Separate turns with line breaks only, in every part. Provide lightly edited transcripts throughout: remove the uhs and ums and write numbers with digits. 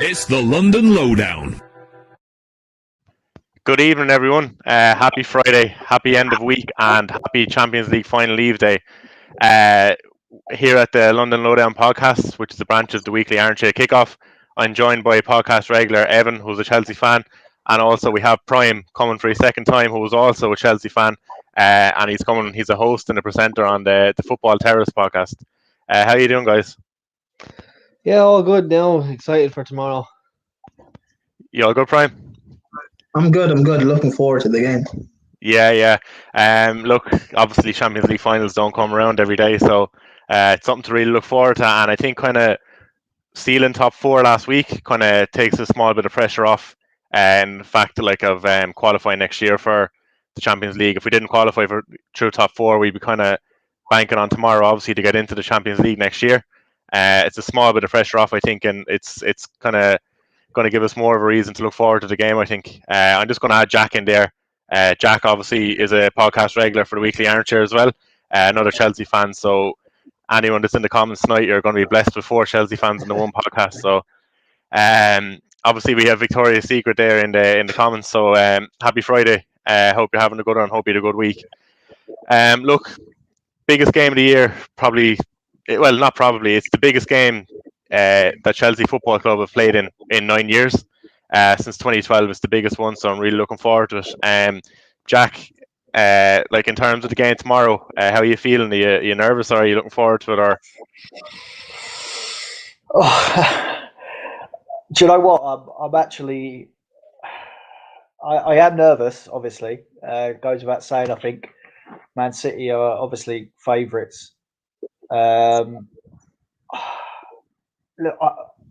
It's the London Lowdown.
Good evening, everyone. Happy Friday, happy end of week, and happy Champions League final leave day. Here at the London Lowdown podcast, which is a branch of the weekly Armchair Kickoff, I'm joined by podcast regular Evan, who's a Chelsea fan, and also we have Prime coming for his second time, who was also a Chelsea fan, and he's a host and a presenter on the Football Terrace podcast. How are you doing, guys?
Yeah, all good now. Excited for tomorrow.
You all good, Prime?
I'm good. Looking forward to the game.
Yeah. Look, obviously Champions League finals don't come around every day, so it's something to really look forward to. And I think kind of sealing top four last week kind of takes a small bit of pressure off. And the fact of qualifying next year for the Champions League. If we didn't qualify through top four, we'd be kind of banking on tomorrow, obviously, to get into the Champions League next year. It's a small bit of pressure off, I think, and it's kind of going to give us more of a reason to look forward to the game, I think. I'm just going to add Jack in there. Jack obviously is a podcast regular for the weekly Armchair as well, another Chelsea fan. So anyone that's in the comments tonight, you're going to be blessed with 4 Chelsea fans in the one podcast. So obviously we have Victoria's Secret there in the comments. So happy Friday. Hope you're having a good one. Hope you had a good week. Look, biggest game of the year, probably. Well, not probably. It's the biggest game that Chelsea Football Club have played in 9 years. Since 2012, it's the biggest one, so I'm really looking forward to it. Jack, in terms of the game tomorrow, how are you feeling? Are you nervous, or are you looking forward to it? Or
do you know what? I'm actually, I am nervous. Obviously, goes without saying. I think Man City are obviously favourites. Look,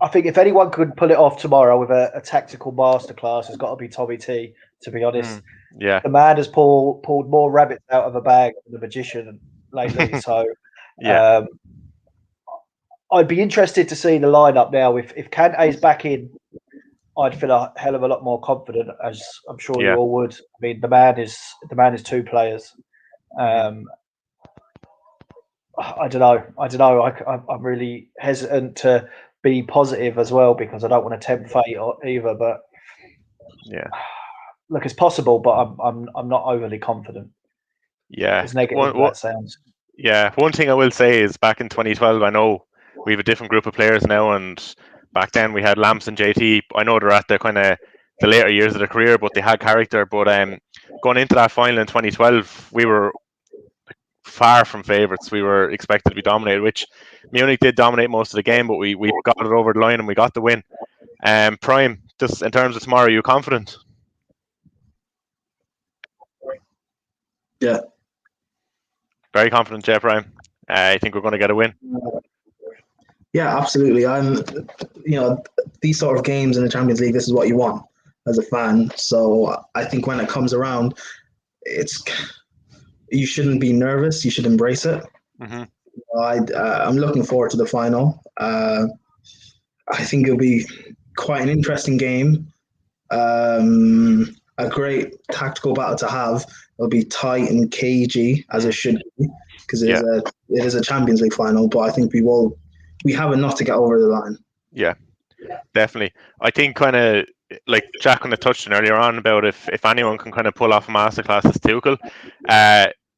I think if anyone could pull it off tomorrow with a tactical masterclass, it's got to be Tommy T. To be honest,
yeah,
the man has pulled more rabbits out of a bag than the magician lately. So,
yeah,
I'd be interested to see the lineup now. If Kante is back in, I'd feel a hell of a lot more confident, as I'm sure you all would. I mean, the man is 2 players. I don't know. I'm really hesitant to be positive as well because I don't want to tempt fate either. But
yeah,
look, it's possible, but I'm not overly confident.
Yeah,
as negative as that sounds.
Yeah, one thing I will say is back in 2012, I know we have a different group of players now, and back then we had Lamps and JT. I know they're at the kind of the later years of their career, but they had character. But going into that final in 2012, we were far from favourites. We were expected to be dominated, which Munich did dominate most of the game, but we got it over the line and we got the win. Prime, just in terms of tomorrow, are you confident?
Yeah.
Very confident, Jay Prime. I think we're going to get a win.
Yeah, absolutely. These sort of games in the Champions League, this is what you want as a fan. So I think when it comes around, you shouldn't be nervous. You should embrace it.
Mm-hmm.
I'm looking forward to the final. I think it'll be quite an interesting game. A great tactical battle to have. It'll be tight and cagey as it should be because it is a Champions League final. But I think we have enough to get over the line.
Yeah, definitely. I think kind of like Jack kind of touched on earlier on about if anyone can kind of pull off a masterclass, it's Tuchel.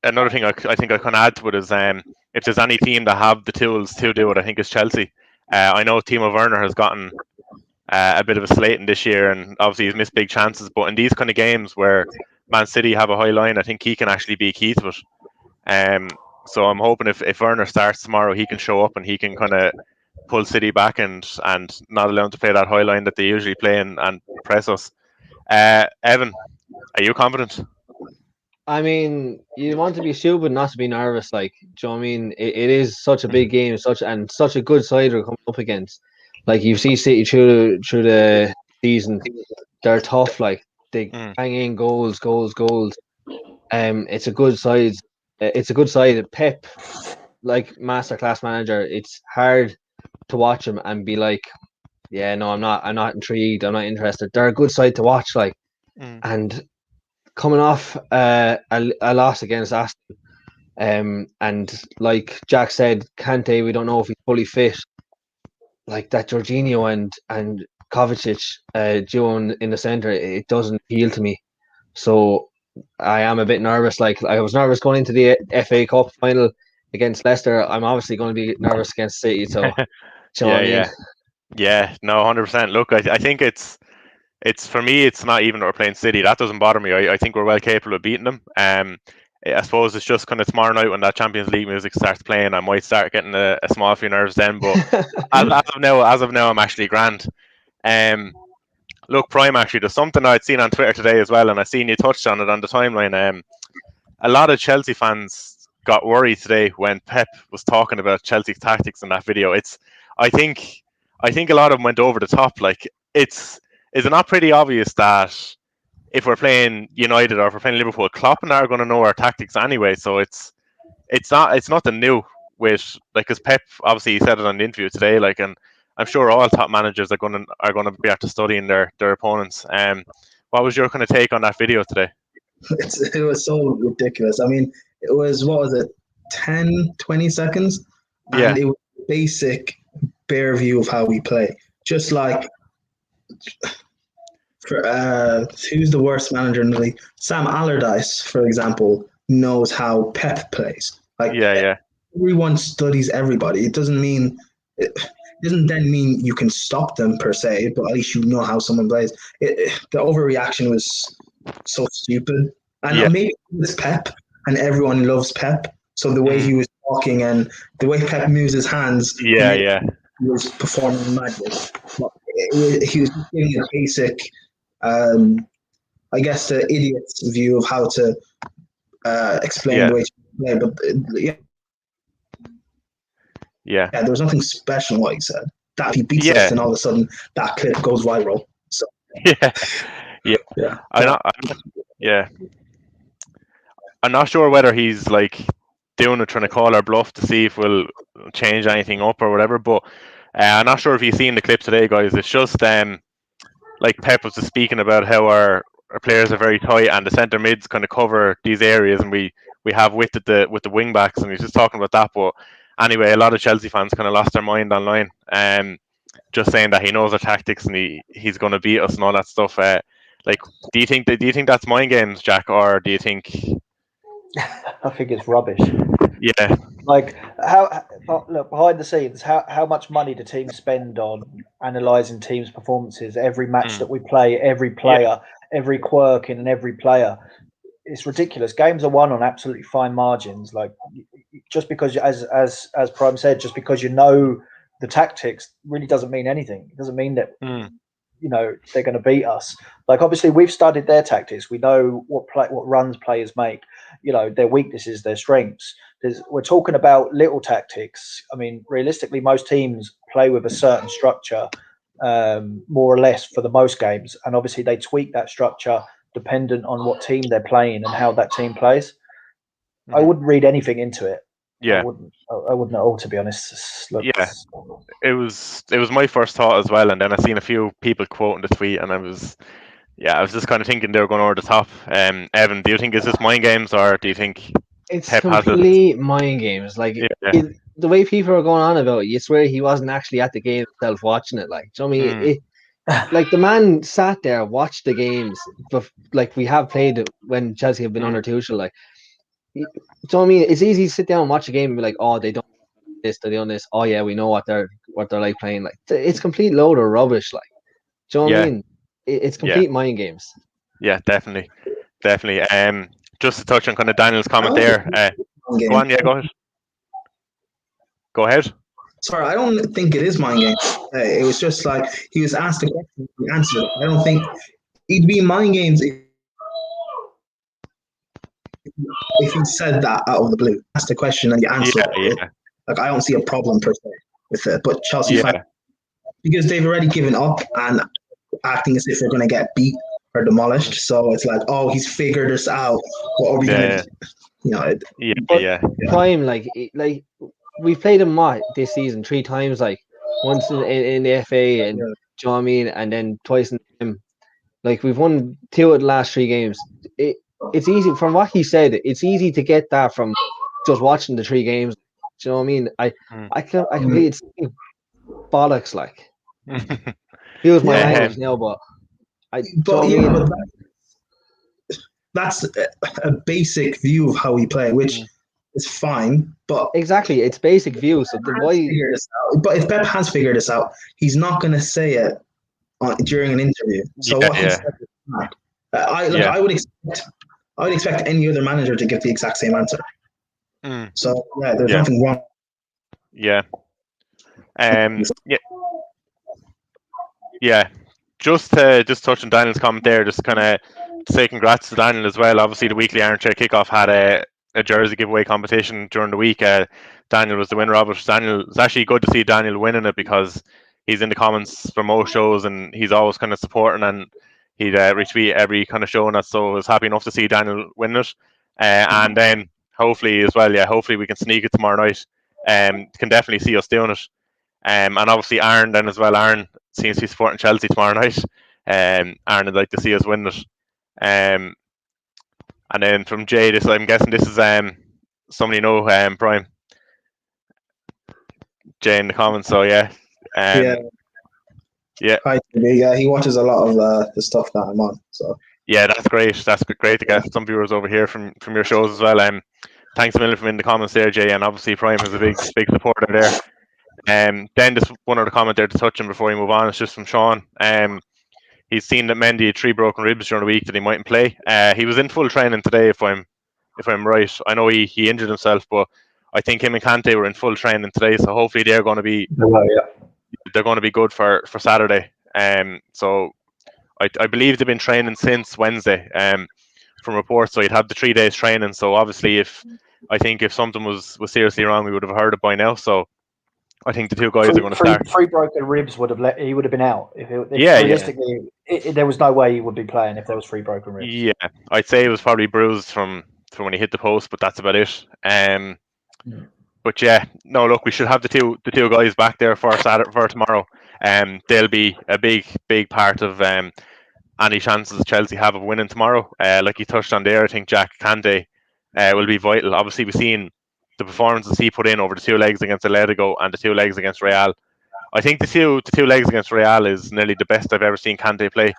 Another thing I think I can add to it is if there's any team that have the tools to do it, I think it's Chelsea. I know Timo Werner has gotten a bit of a slating this year, and obviously he's missed big chances. But in these kind of games where Man City have a high line, I think he can actually be key to it. So I'm hoping if Werner starts tomorrow, he can show up and he can kind of pull City back and not allow them to play that high line that they usually play and press us. Evan, are you confident?
I mean, you want to be stupid not to be nervous. Like, do you know what I mean? It is such a big game, such a good side we're coming up against. Like, you see City through the season, they're tough. Like, they hang in goals. It's a good side. It's a good side. Pep, like masterclass manager, it's hard to watch him and be like, yeah, no, I'm not intrigued. I'm not interested. They're a good side to watch. Like, and coming off a loss against Aston, and like Jack said, Kante, we don't know if he's fully fit. Like that, Jorginho and Kovacic duo in the centre, it doesn't appeal to me. So I am a bit nervous. Like I was nervous going into the FA Cup final against Leicester. I'm obviously going to be nervous against City. So, do you know what I mean?
Yeah. No, 100%. Look, I think it's for me. It's not even that we're playing City. That doesn't bother me. I think we're well capable of beating them. I suppose it's just kind of tomorrow night when that Champions League music starts playing, I might start getting a small few nerves then. But as of now, I'm actually grand. Look, Prime, actually, there's something I'd seen on Twitter today as well, and I seen you touched on it on the timeline. A lot of Chelsea fans got worried today when Pep was talking about Chelsea's tactics in that video. I think a lot of them went over the top. Like, is it not pretty obvious that if we're playing United or if we're playing Liverpool, Klopp and I are going to know our tactics anyway? So it's nothing new with, like, because Pep obviously he said it on the interview today, like, and I'm sure all top managers are going to be after studying their opponents. What was your kind of take on that video today?
It was so ridiculous. I mean, it was, what was it, 10, 20 seconds? And it was a basic bare view of how we play. Just like, who's the worst manager in the league? Sam Allardyce, for example, knows how Pep plays. Like, everyone studies everybody. It doesn't then mean you can stop them per se, but at least you know how someone plays. The overreaction was so stupid. And maybe it's Pep, and everyone loves Pep. So the way he was talking and the way Pep moves his hands, he was performing magic. He was giving a basic, I guess, the idiot's view of how to explain the way to play. But there was nothing special in what he said. That if he beats us, then all of a sudden that clip goes viral. So
I'm not sure whether he's like doing it, trying to call our bluff to see if we'll change anything up or whatever. But I'm not sure if you've seen the clip today, guys. It's just like Pep was just speaking about how our players are very tight and the centre mids kind of cover these areas, and we have width with the wing backs, and he's just talking about that. But anyway, a lot of Chelsea fans kind of lost their mind online, just saying that he knows our tactics and he's going to beat us and all that stuff. Like, do you think that's mind games, Jack, or do you think?
I think it's rubbish.
Yeah.
Like, look, behind the scenes, how much money do teams spend on analysing teams' performances, every match that we play, every player, every quirk in every player? It's ridiculous. Games are won on absolutely fine margins. Like, just because, as Prime said, just because you know the tactics really doesn't mean anything. It doesn't mean that they're going to beat us. Like, obviously we've studied their tactics. We know what runs players make. Their weaknesses, their strengths. We're talking about little tactics. I mean, realistically, most teams play with a certain structure, more or less, for the most games, and obviously they tweak that structure dependent on what team they're playing and how that team plays. I wouldn't read anything into it. I wouldn't at all, to be honest.
It was my first thought as well, and then I seen a few people quoting the tweet, and I was just kind of thinking they were going over the top. Evan, do you think it's just mind games, or do you think
it's
Pep
complete mind games? Like, the way people are going on about it, you swear he wasn't actually at the game himself watching it. Like, do you know what I mean? Like, the man sat there, watched the games, but like we have played it when Chelsea have been under Tuchel. Like, do you know what I mean? It's easy to sit down and watch a game and be like, oh, they don't this, they don't this. Oh yeah, we know what they're like playing. Like, it's complete load of rubbish. Like, do you know what I mean? It's complete mind games.
Yeah, definitely. Just to touch on kind of Daniel's comment there. Go on, go ahead.
Sorry, I don't think it is mind games. It was just like he was asked a question, he answered it. I don't think it'd be mind games if he said that out of the blue. Asked a question and you answered it. Like, I don't see a problem per se with it. But Chelsea fans, because they've already given up and acting as if they're going to get beat or demolished. So it's like, oh, he's figured us out. What are we going to do?
Prime, like we've played him this season 3 times, like once in the FA, and do you know what I mean, and then twice in him. Like, we've won 2 of the last 3 games. It's easy from what he said. It's easy to get that from just watching the 3 games. Do you know what I mean? I completely bollocks, like. Feels my language now, but
that's a basic view of how we play, which is fine. But
exactly, it's basic view. So
but if Pep has figured this out, he's not going to say it during an interview. So what he said is smart. I would expect any other manager to give the exact same answer. So there's nothing wrong.
Yeah. Just touch on Daniel's comment there, just kind of say congrats to Daniel as well. Obviously, the weekly Armchair Kickoff had a jersey giveaway competition during the week. Daniel was the winner of it. It's actually good to see Daniel winning it because he's in the comments for most shows and he's always kind of supporting, and he'd retweet every kind of show and that. So I was happy enough to see Daniel win it. And then hopefully as well, we can sneak it tomorrow night. Can definitely see us doing it. And obviously Aaron then as well. Aaron seems to be supporting Chelsea tomorrow night. Aaron would like to see us win it. And then from Jay, I'm guessing this is somebody know Brian. Jay in the comments. So
Hi, he watches a lot of the stuff that I'm on. So
that's great. That's great to get some viewers over here from your shows as well. Thanks a million from in the comments there, Jay, and obviously Prime is a big supporter there. Then just one other comment there to touch on before we move on. It's just from Sean. He's seen that Mendy had 3 broken ribs during the week that he mightn't play. He was in full training today, if I'm right. I know he injured himself, but I think him and Kante were in full training today, so hopefully they're going to be good for Saturday. So I believe they've been training since Wednesday. From reports, so he'd have the 3 days training. So obviously, if something was seriously wrong, we would have heard it by now. So I think the 2 guys are going to start.
3 broken ribs he would have been out. Realistically, there was no way he would be playing if there was 3 broken ribs.
Yeah, I'd say it was probably bruised from when he hit the post, but that's about it. But we should have the two guys back there for tomorrow. They'll be a big part of any chances Chelsea have of winning tomorrow. Like you touched on there, I think Jack Kante will be vital. Obviously, we've seen the performances he put in over the 2 legs against Atletico and the 2 legs against Real. I think the two legs against Real is nearly the best I've ever seen Kante play.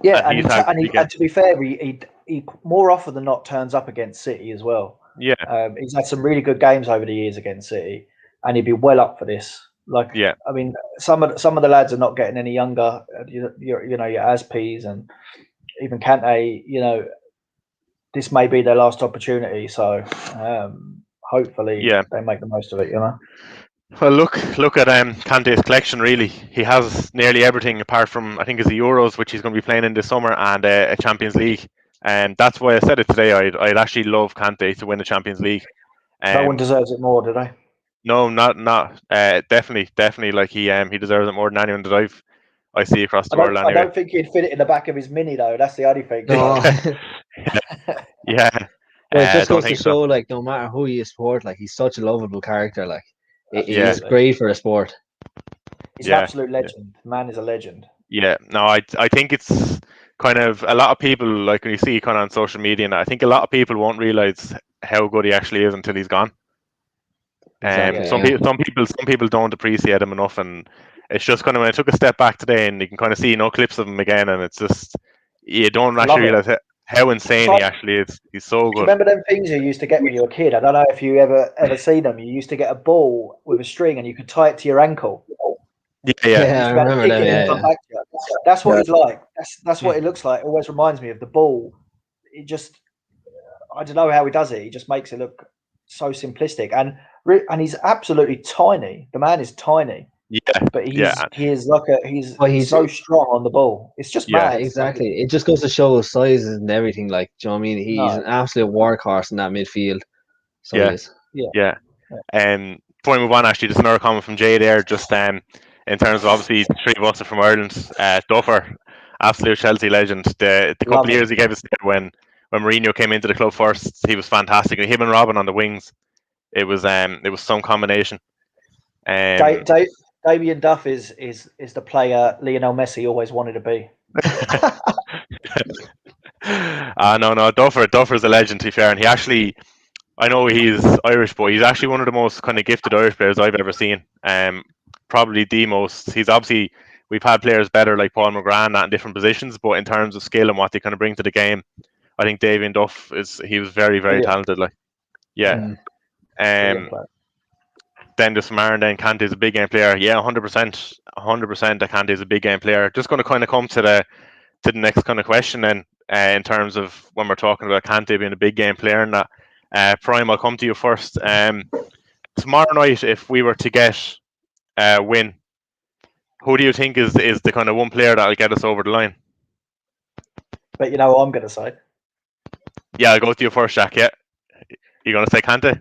Yeah, and to be fair, he more often than not turns up against City as well.
Yeah,
he's had some really good games over the years against City, and he'd be well up for this. I mean, some of the lads are not getting any younger. Your Aspis and even Kante. This may be their last opportunity. So hopefully, they make the most of it.
Well, look at Kante's collection. Really, he has nearly everything apart from I think it's the Euros, which he's going to be playing in this summer, and a Champions League. And that's why I said it today. I'd actually love Kante to win the Champions League.
No one deserves it more, do they?
No, not. Definitely. Like he deserves it more than anyone that I see across the world. Anyway,
I don't think he'd fit it in the back of his Mini though. That's the only thing.
No.
Yeah.
Well, it just goes to show, like, no matter who you support, like, he's such a lovable character. Like, he's great for a sport.
He's an absolute legend. The man is a legend.
Yeah. No, I think it's kind of a lot of people, like when you see kind of on social media, and I think a lot of people won't realize how good he actually is until he's gone. Some people don't appreciate him enough, and it's just kind of when I took a step back today, and you can kind of see clips of him again, and it's just you don't actually realize how insane he actually is. He's so good.
Remember them things you used to get when you were a kid? I don't know if you ever seen them. You used to get a ball with a string, and you could tie it to your ankle.
Yeah, I remember them. Yeah.
That's what he's like. That's what it looks like. It always reminds me of the ball. It just, I don't know how he does it. He just makes it look so simplistic, and he's absolutely tiny. The man is tiny.
Yeah,
but he's so strong on the ball. It's just mad.
Exactly. It just goes to show his sizes and everything. Like, do you know what I mean? He's an absolute workhorse in that midfield. So
yeah. Before we move on, actually, there's another comment from Jay there. Just in terms of obviously the 3 of us are from Ireland. Duffer, absolute Chelsea legend. The couple of years he gave us there when Mourinho came into the club first, he was fantastic. And him and Robin on the wings, it was some combination.
Damien Duff is the player Lionel Messi always wanted to be.
No, Duffer's a legend, to be fair, and he actually, I know he's Irish, but he's actually one of the most kind of gifted Irish players I've ever seen. Probably the most. He's obviously we've had players better like Paul McGrath in different positions, but in terms of skill and what they kind of bring to the game, I think Davian Duff he was very, very talented. Like, yeah. Then just from Aaron, then Kante is a big game player. Yeah, 100%. 100% that Kante is a big game player. Just going to kind of come to the next kind of question then, in terms of when we're talking about Kante being a big game player and that. Prime, I'll come to you first. Tomorrow night, if we were to get a win, who do you think is the kind of one player that'll get us over the line?
But you know what I'm going to say?
Yeah, I'll go to you first, Jack. Yeah. You going to say Kante?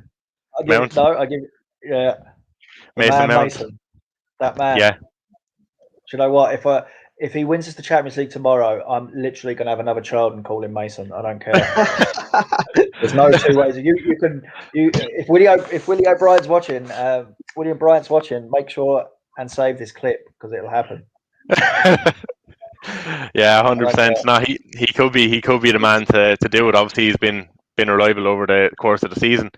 Yeah.
Mason Mount.
Mason. That man.
Yeah.
Do you know what? If he wins us the Champions League tomorrow, I'm literally going to have another child and call him Mason. I don't care. There's no two ways. If Willie O'Brien's watching, William Bryant's watching, make sure and save this clip because it'll happen.
Yeah, 100%. No, he could be the man to do it. Obviously, he's been reliable over the course of the season.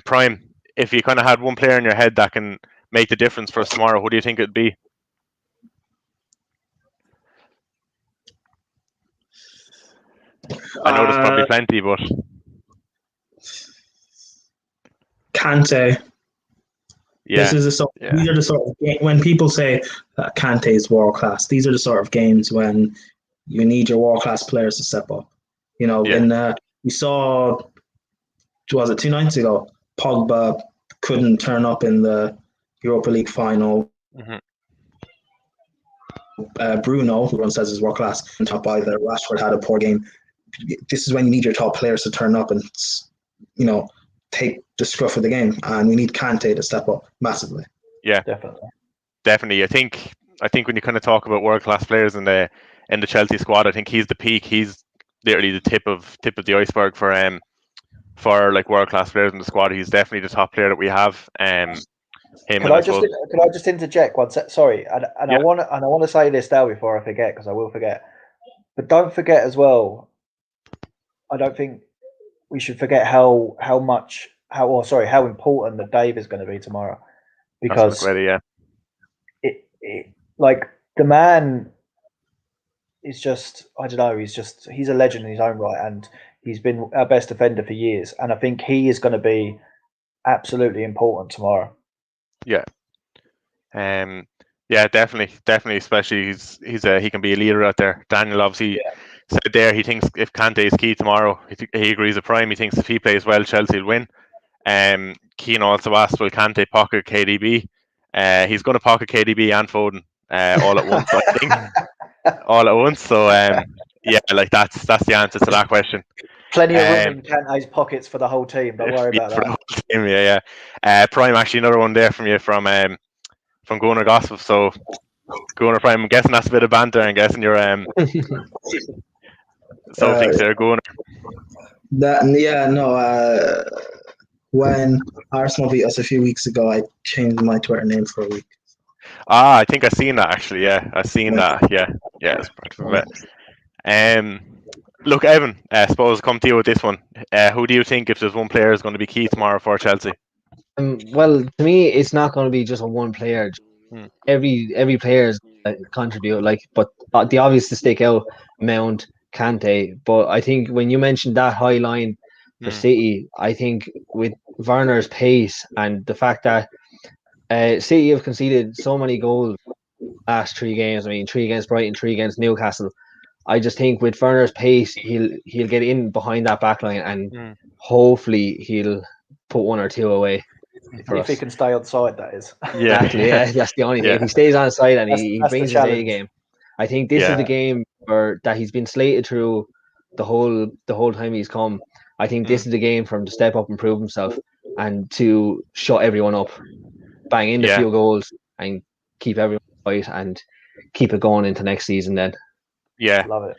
Prime, if you kind of had one player in your head that can make the difference for us tomorrow, who do you think it'd be? I know there's probably plenty, but
Kante.
Yeah,
these are the sort of when people say that Kante is world class. These are the sort of games when you need your world class players to step up. You know, we saw, was it 2 nights ago? Pogba couldn't turn up in the Europa League final.
Mm-hmm.
Bruno, who everyone says is world class, and top either. Rashford had a poor game. This is when you need your top players to turn up and, you know, take the scruff of the game, and we need Kante to step up massively.
Yeah, definitely. I think when you kind of talk about world class players in the Chelsea squad, I think he's the peak. He's literally the tip of the iceberg for like world class players in the squad. He's definitely the top player that we have.
Could I just interject one sec? Sorry, and I want to say this now before I forget, because I will forget. But don't forget as well. I don't think we should forget how important the Dave is going to be tomorrow, because like the man is just, I don't know, he's a legend in his own right, and he's been our best defender for years, and I think he is going to be absolutely important tomorrow.
Yeah. Yeah, definitely. Especially he can be a leader out there. Daniel obviously said there he thinks if Kante is key tomorrow, he agrees with Prime. He thinks if he plays well, Chelsea will win. Keane also asked, will Kante pocket KDB? He's going to pocket KDB and Foden all at once, I think. All at once. So yeah, like that's the answer to that question.
Plenty of room in Kante's pockets for the whole team. Don't worry about that.
The whole team, yeah. Prime, actually, another one there from you from Gunnar Gossip. So Gunnar Prime, I'm guessing that's a bit of banter. I'm guessing you're so things there, Gunnar.
When Arsenal beat us a few weeks ago, I changed my Twitter name for a week.
I think I've seen that actually. Yeah, I've seen that. Yeah, it's part of it. Look, Evan, I suppose come to you with this one. Who do you think, if there's one player, is going to be key tomorrow for Chelsea?
Well, to me, it's not going to be just a one player. Every player is contribute. But the obvious to stick out, Mount, Kante. But I think when you mentioned that high line for City, I think with Werner's pace and the fact that City have conceded so many goals last 3 games. I mean, 3 against Brighton, 3 against Newcastle. I just think with Werner's pace, he'll get in behind that back line and hopefully he'll put 1 or 2 away.
If he can stay on side, that is.
Yeah,
exactly. Yeah, that's the only thing. If he stays on side and he brings his A game, I think this is the game that he's been slated through the whole time he's come. I think this is the game for him to step up and prove himself and to shut everyone up, bang in the few goals and keep everyone quiet and keep it going into next season then.
Yeah,
love it.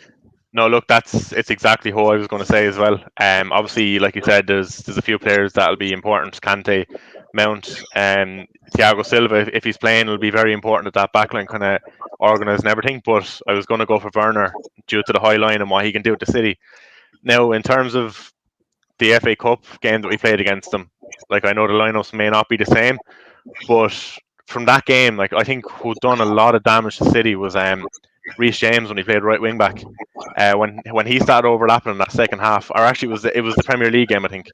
No, look, it's exactly who I was going to say as well. Obviously, like you said, there's a few players that'll be important. Kante, Mount, Thiago Silva, if he's playing, will be very important at that backline, kind of organised and everything. But I was going to go for Werner due to the high line and what he can do at the City. Now, in terms of the FA Cup game that we played against them, like I know the lineups may not be the same, but from that game, like I think who'd done a lot of damage to City was Reece James when he played right wing back. When he started overlapping in that second half, or actually it was the Premier League game, I think.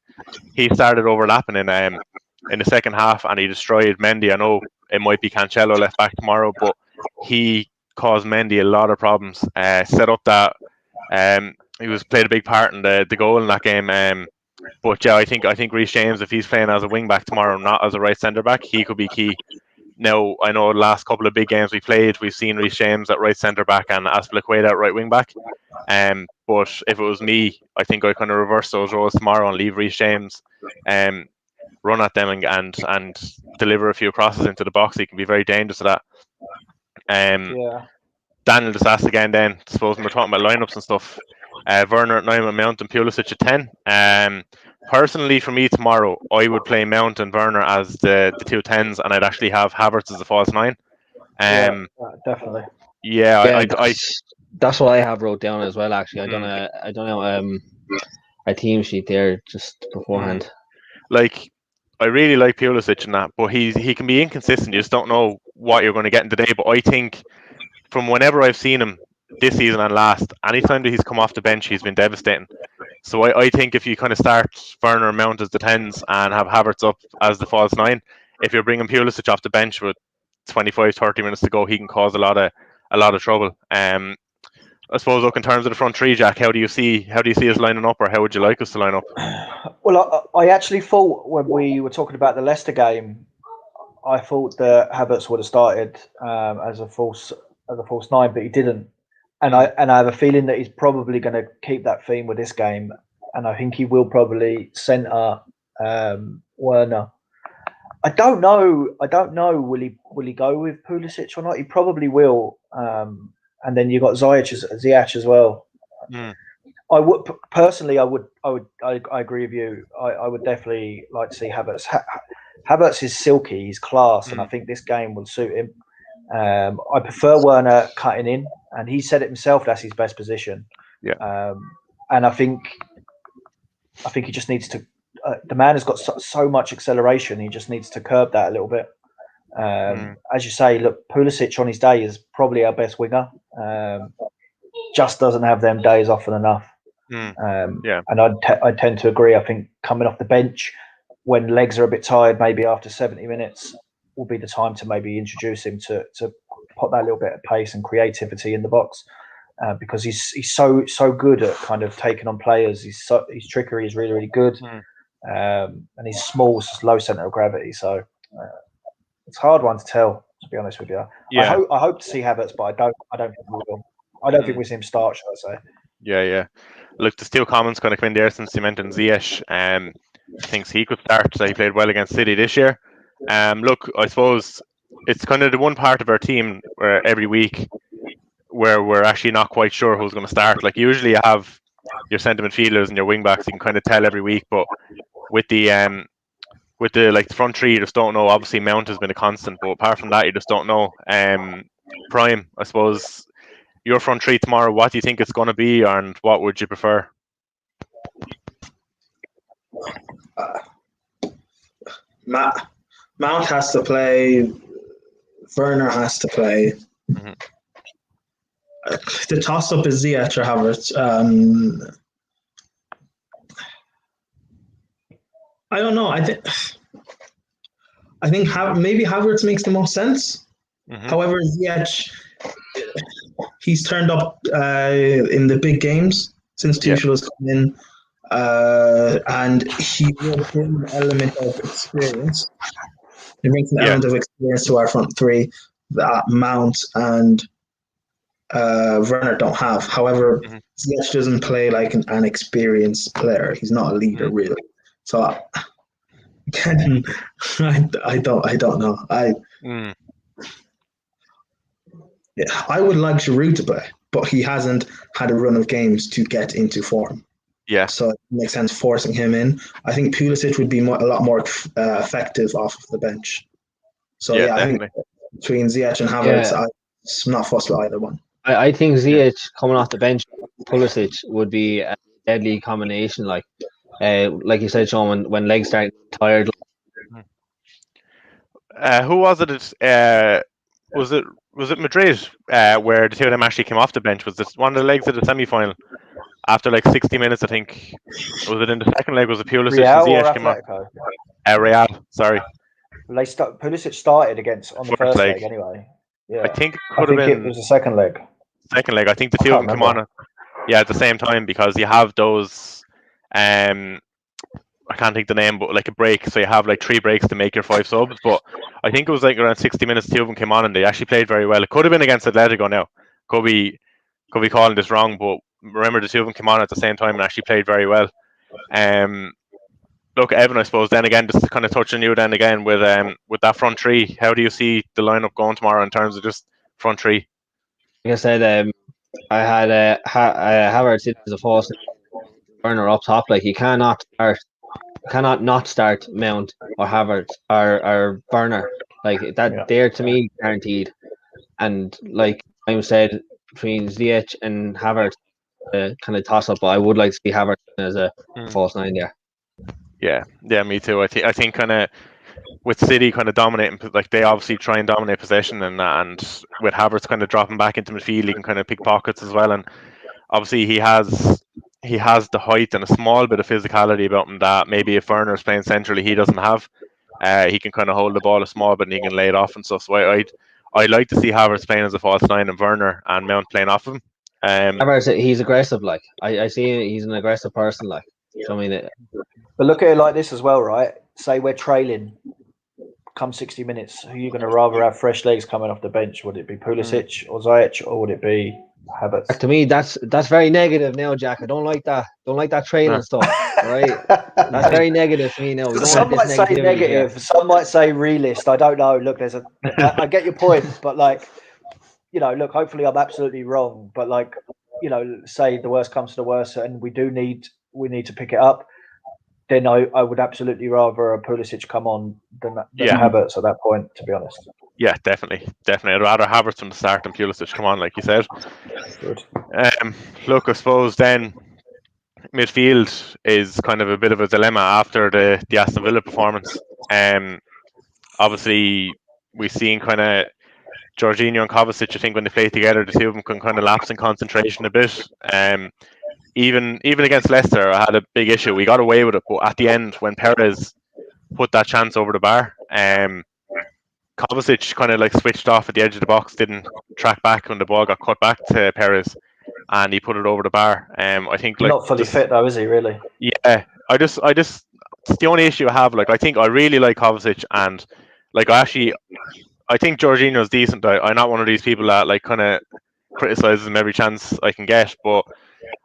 He started overlapping in the second half, and he destroyed Mendy. I know it might be Cancelo left back tomorrow, but he caused Mendy a lot of problems. Set up that he played a big part in the goal in that game. But yeah, I think Reece James, if he's playing as a wing back tomorrow, not as a right centre back, he could be key. Now, I know the last couple of big games we played, we've seen Reece James at right centre back and Azpilicueta at right wing back. But if it was me, I think I kind of reverse those roles tomorrow and leave Reece James, run at them and deliver a few crosses into the box. He can be very dangerous at that. Daniel just asked again. Then I suppose when we're talking about lineups and stuff, Werner at 9 with Mount and Pulisic at 10. Personally, for me tomorrow, I would play Mount and Werner as the two 10s, and I'd actually have Havertz as the false 9.
Definitely.
Yeah,
that's what I have wrote down as well. Actually, I don't know a team sheet there just beforehand.
Like, I really like Pulisic in that, but he can be inconsistent. You just don't know what you're going to get in the day. But I think from whenever I've seen him this season and last, anytime that he's come off the bench, he's been devastating. So I think if you kind of start Werner and Mount as the 10s and have Havertz up as the false 9, if you're bringing Pulisic off the bench with 25-30 minutes to go, he can cause a lot of trouble. I suppose, look, in terms of the front three, Jack, how do you see us lining up, or how would you like us to line up?
Well, I actually thought when we were talking about the Leicester game, I thought that Havertz would have started as a false 9, but he didn't. And I have a feeling that he's probably going to keep that theme with this game, and I think he will probably centre Werner. I don't know. Will he go with Pulisic or not? He probably will. And then you got Ziyech as well. I would personally. I agree with you. I would definitely like to see Havertz. Havertz is silky. He's class, and I think this game will suit him. I prefer Werner cutting in, and he said it himself. That's his best position.
Yeah.
And I think he just needs to. The man has got so much acceleration. He just needs to curb that a little bit. As you say, look, Pulisic on his day is probably our best winger. Just doesn't have them days often enough. And I tend to agree. I think coming off the bench when legs are a bit tired, maybe after 70 minutes, will be the time to maybe introduce him to put that little bit of pace and creativity in the box. Because he's so good at kind of taking on players. His trickery is really, really good. And he's small, it's low centre of gravity. So it's a hard one to tell, to be honest with you. Yeah. I hope to see Havertz, but I don't think we will. I don't think we'll see him start, shall I say.
Yeah. Look, there's still comments going to come in there since you mentioned Ziyech. Thinks he could start. So he played well against City this year. Look, I suppose it's kind of the one part of our team where every week where we're actually not quite sure who's going to start. Like, usually you have your centre midfielders and your wing backs, you can kind of tell every week, but with the like the front three, you just don't know. Obviously Mount has been a constant, but apart from that, you just don't know. Prime, I suppose, your front three tomorrow, what do you think it's going to be, and what would you prefer?
Mount has to play. Werner has to play. The toss-up is Ziyech or Havertz. I don't know. I think maybe Havertz makes the most sense. However, Ziyech, he's turned up in the big games since Tuchel has come in, and he will bring an element of experience. He brings an element of experience to our front three that Mount and Werner don't have. However, Ziyech doesn't play like an experienced player. He's not a leader, really. So again, I don't know. I would like Giroud to play, but he hasn't had a run of games to get into form.
Yeah.
So it makes sense forcing him in. I think Pulisic would be a lot more effective off of the bench. So I think between Ziyech and Havertz, I'm not fussed with either one.
I think Ziyech coming off the bench, Pulisic would be a deadly combination. Like you said, Sean, when legs start tired.
Who was it? Was it Madrid where the two of them actually came off the bench? Was this one of the legs of the semi-final? After like 60 minutes, I think. Was it in the second leg? Was it Pulisic
Real
and
or
Ziyech came on? Real, sorry.
Pulisic started on the first leg anyway. Yeah,
I think it
was the second leg.
Second leg. I think the two of them came on. Yeah, at the same time, because you have those. I can't think the name, but like a break. So you have like 3 breaks to make your 5 subs. But I think it was like around 60 minutes. The two of them came on and they actually played very well. It could have been against Atletico now. Could be calling this wrong, but remember the two of them came on at the same time and actually played very well. Look, Evan, I suppose then again, just to kind of touch on you then again with that front three. How do you see the lineup going tomorrow in terms of just front three?
Like I said, I had Havertz as a false burner up top. Like you cannot not start Mount or Havertz or Burner. Like that, they're to me guaranteed. And like I said, between Ziyech and Havertz, kind of toss up. But I would like to see Havertz as a false 9 there.
Yeah, me too. I think kind of with City kind of dominating, like they obviously try and dominate possession, and with Havertz kind of dropping back into midfield, he can kind of pick pockets as well. And obviously he has the height and a small bit of physicality about him that maybe if Werner is playing centrally, he doesn't have. He can kind of hold the ball a small bit and he can lay it off and stuff. So I'd like to see Havertz playing as a false 9 and Werner and Mount playing off of him.
Havertz, he's aggressive. Like I see, he's an aggressive person. Like, so I mean,
but look at it like this as well, right? Say we're trailing, come 60 minutes. Who are you going to rather have fresh legs coming off the bench? Would it be Pulisic or Ziyech, or would it be Havertz?
To me, that's very negative now, Jack. I don't like that. Don't like that trailing stuff. Right? That's very negative to me now.
Some might say negative. Some might say realist. I don't know. Look, I get your point, but like, look. Hopefully, I'm absolutely wrong. But like, say the worst comes to the worst, and we need to pick it up. Then I would absolutely rather a Pulisic come on than Havertz at that point, to be honest. Yeah,
definitely. I'd rather Havertz from the start than Pulisic come on, like you said.
Good.
Look, I suppose then midfield is kind of a bit of a dilemma after the Aston Villa performance. Obviously, we've seen kind of Jorginho and Kovacic. I think when they play together, the two of them can kind of lapse in concentration a bit. Even against Leicester, I had a big issue. We got away with it, but at the end, when Perez put that chance over the bar, Kovacic kind of like switched off at the edge of the box, didn't track back when the ball got cut back to Perez, and he put it over the bar. I think like
not fully fit though, is he really?
Yeah, I just it's the only issue I have. Like I think I really like Kovacic, and like I think Jorginho's decent. I'm not one of these people that like kind of criticizes him every chance I can get, but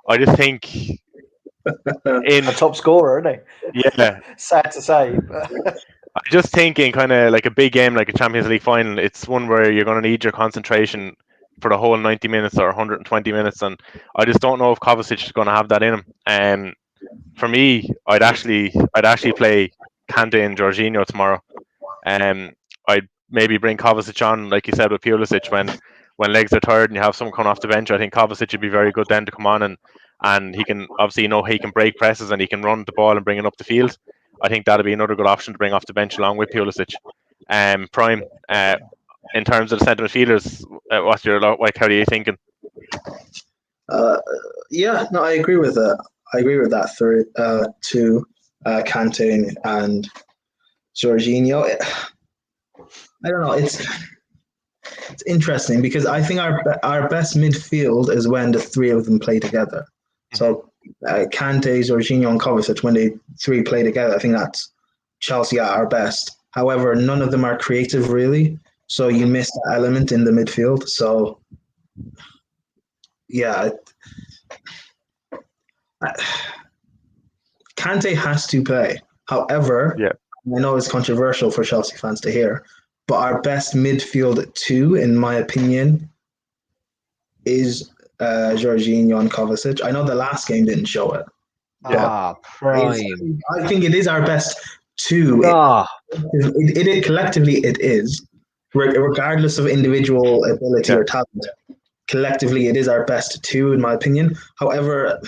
I just think
a top scorer, isn't
he? Yeah.
Sad to say.
I just think in kind of like a big game like a Champions League final, it's one where you're going to need your concentration for the whole 90 minutes or 120 minutes, and I just don't know if Kovacic is going to have that in him. For me, I'd actually play Kante and Jorginho tomorrow. I'd maybe bring Kovacic on, like you said, with Pulisic when legs are tired and you have someone coming off the bench. I think Kovacic would be very good then to come on and he can obviously he can break presses and he can run the ball and bring it up the field. I think that'd be another good option to bring off the bench along with Pulisic. Prime, in terms of the centre midfielders, what's your like? How are you thinking?
Yeah, no, I agree with that. I agree with that. Two, Kante and Jorginho. I don't know. It's interesting because I think our best midfield is when the three of them play together. So Kante, Jorginho, and Kovacic, when they three play together, I think that's Chelsea at our best. However, none of them are creative really, so you miss that element in the midfield. So yeah, Kante has to play. However, I know it's controversial for Chelsea fans to hear, but our best midfield two, in my opinion, is Jorginho and Kovacic. I know the last game didn't show it.
Prime.
I think it is our best two. It collectively it is, regardless of individual ability or talent. Collectively, it is our best two, in my opinion. However,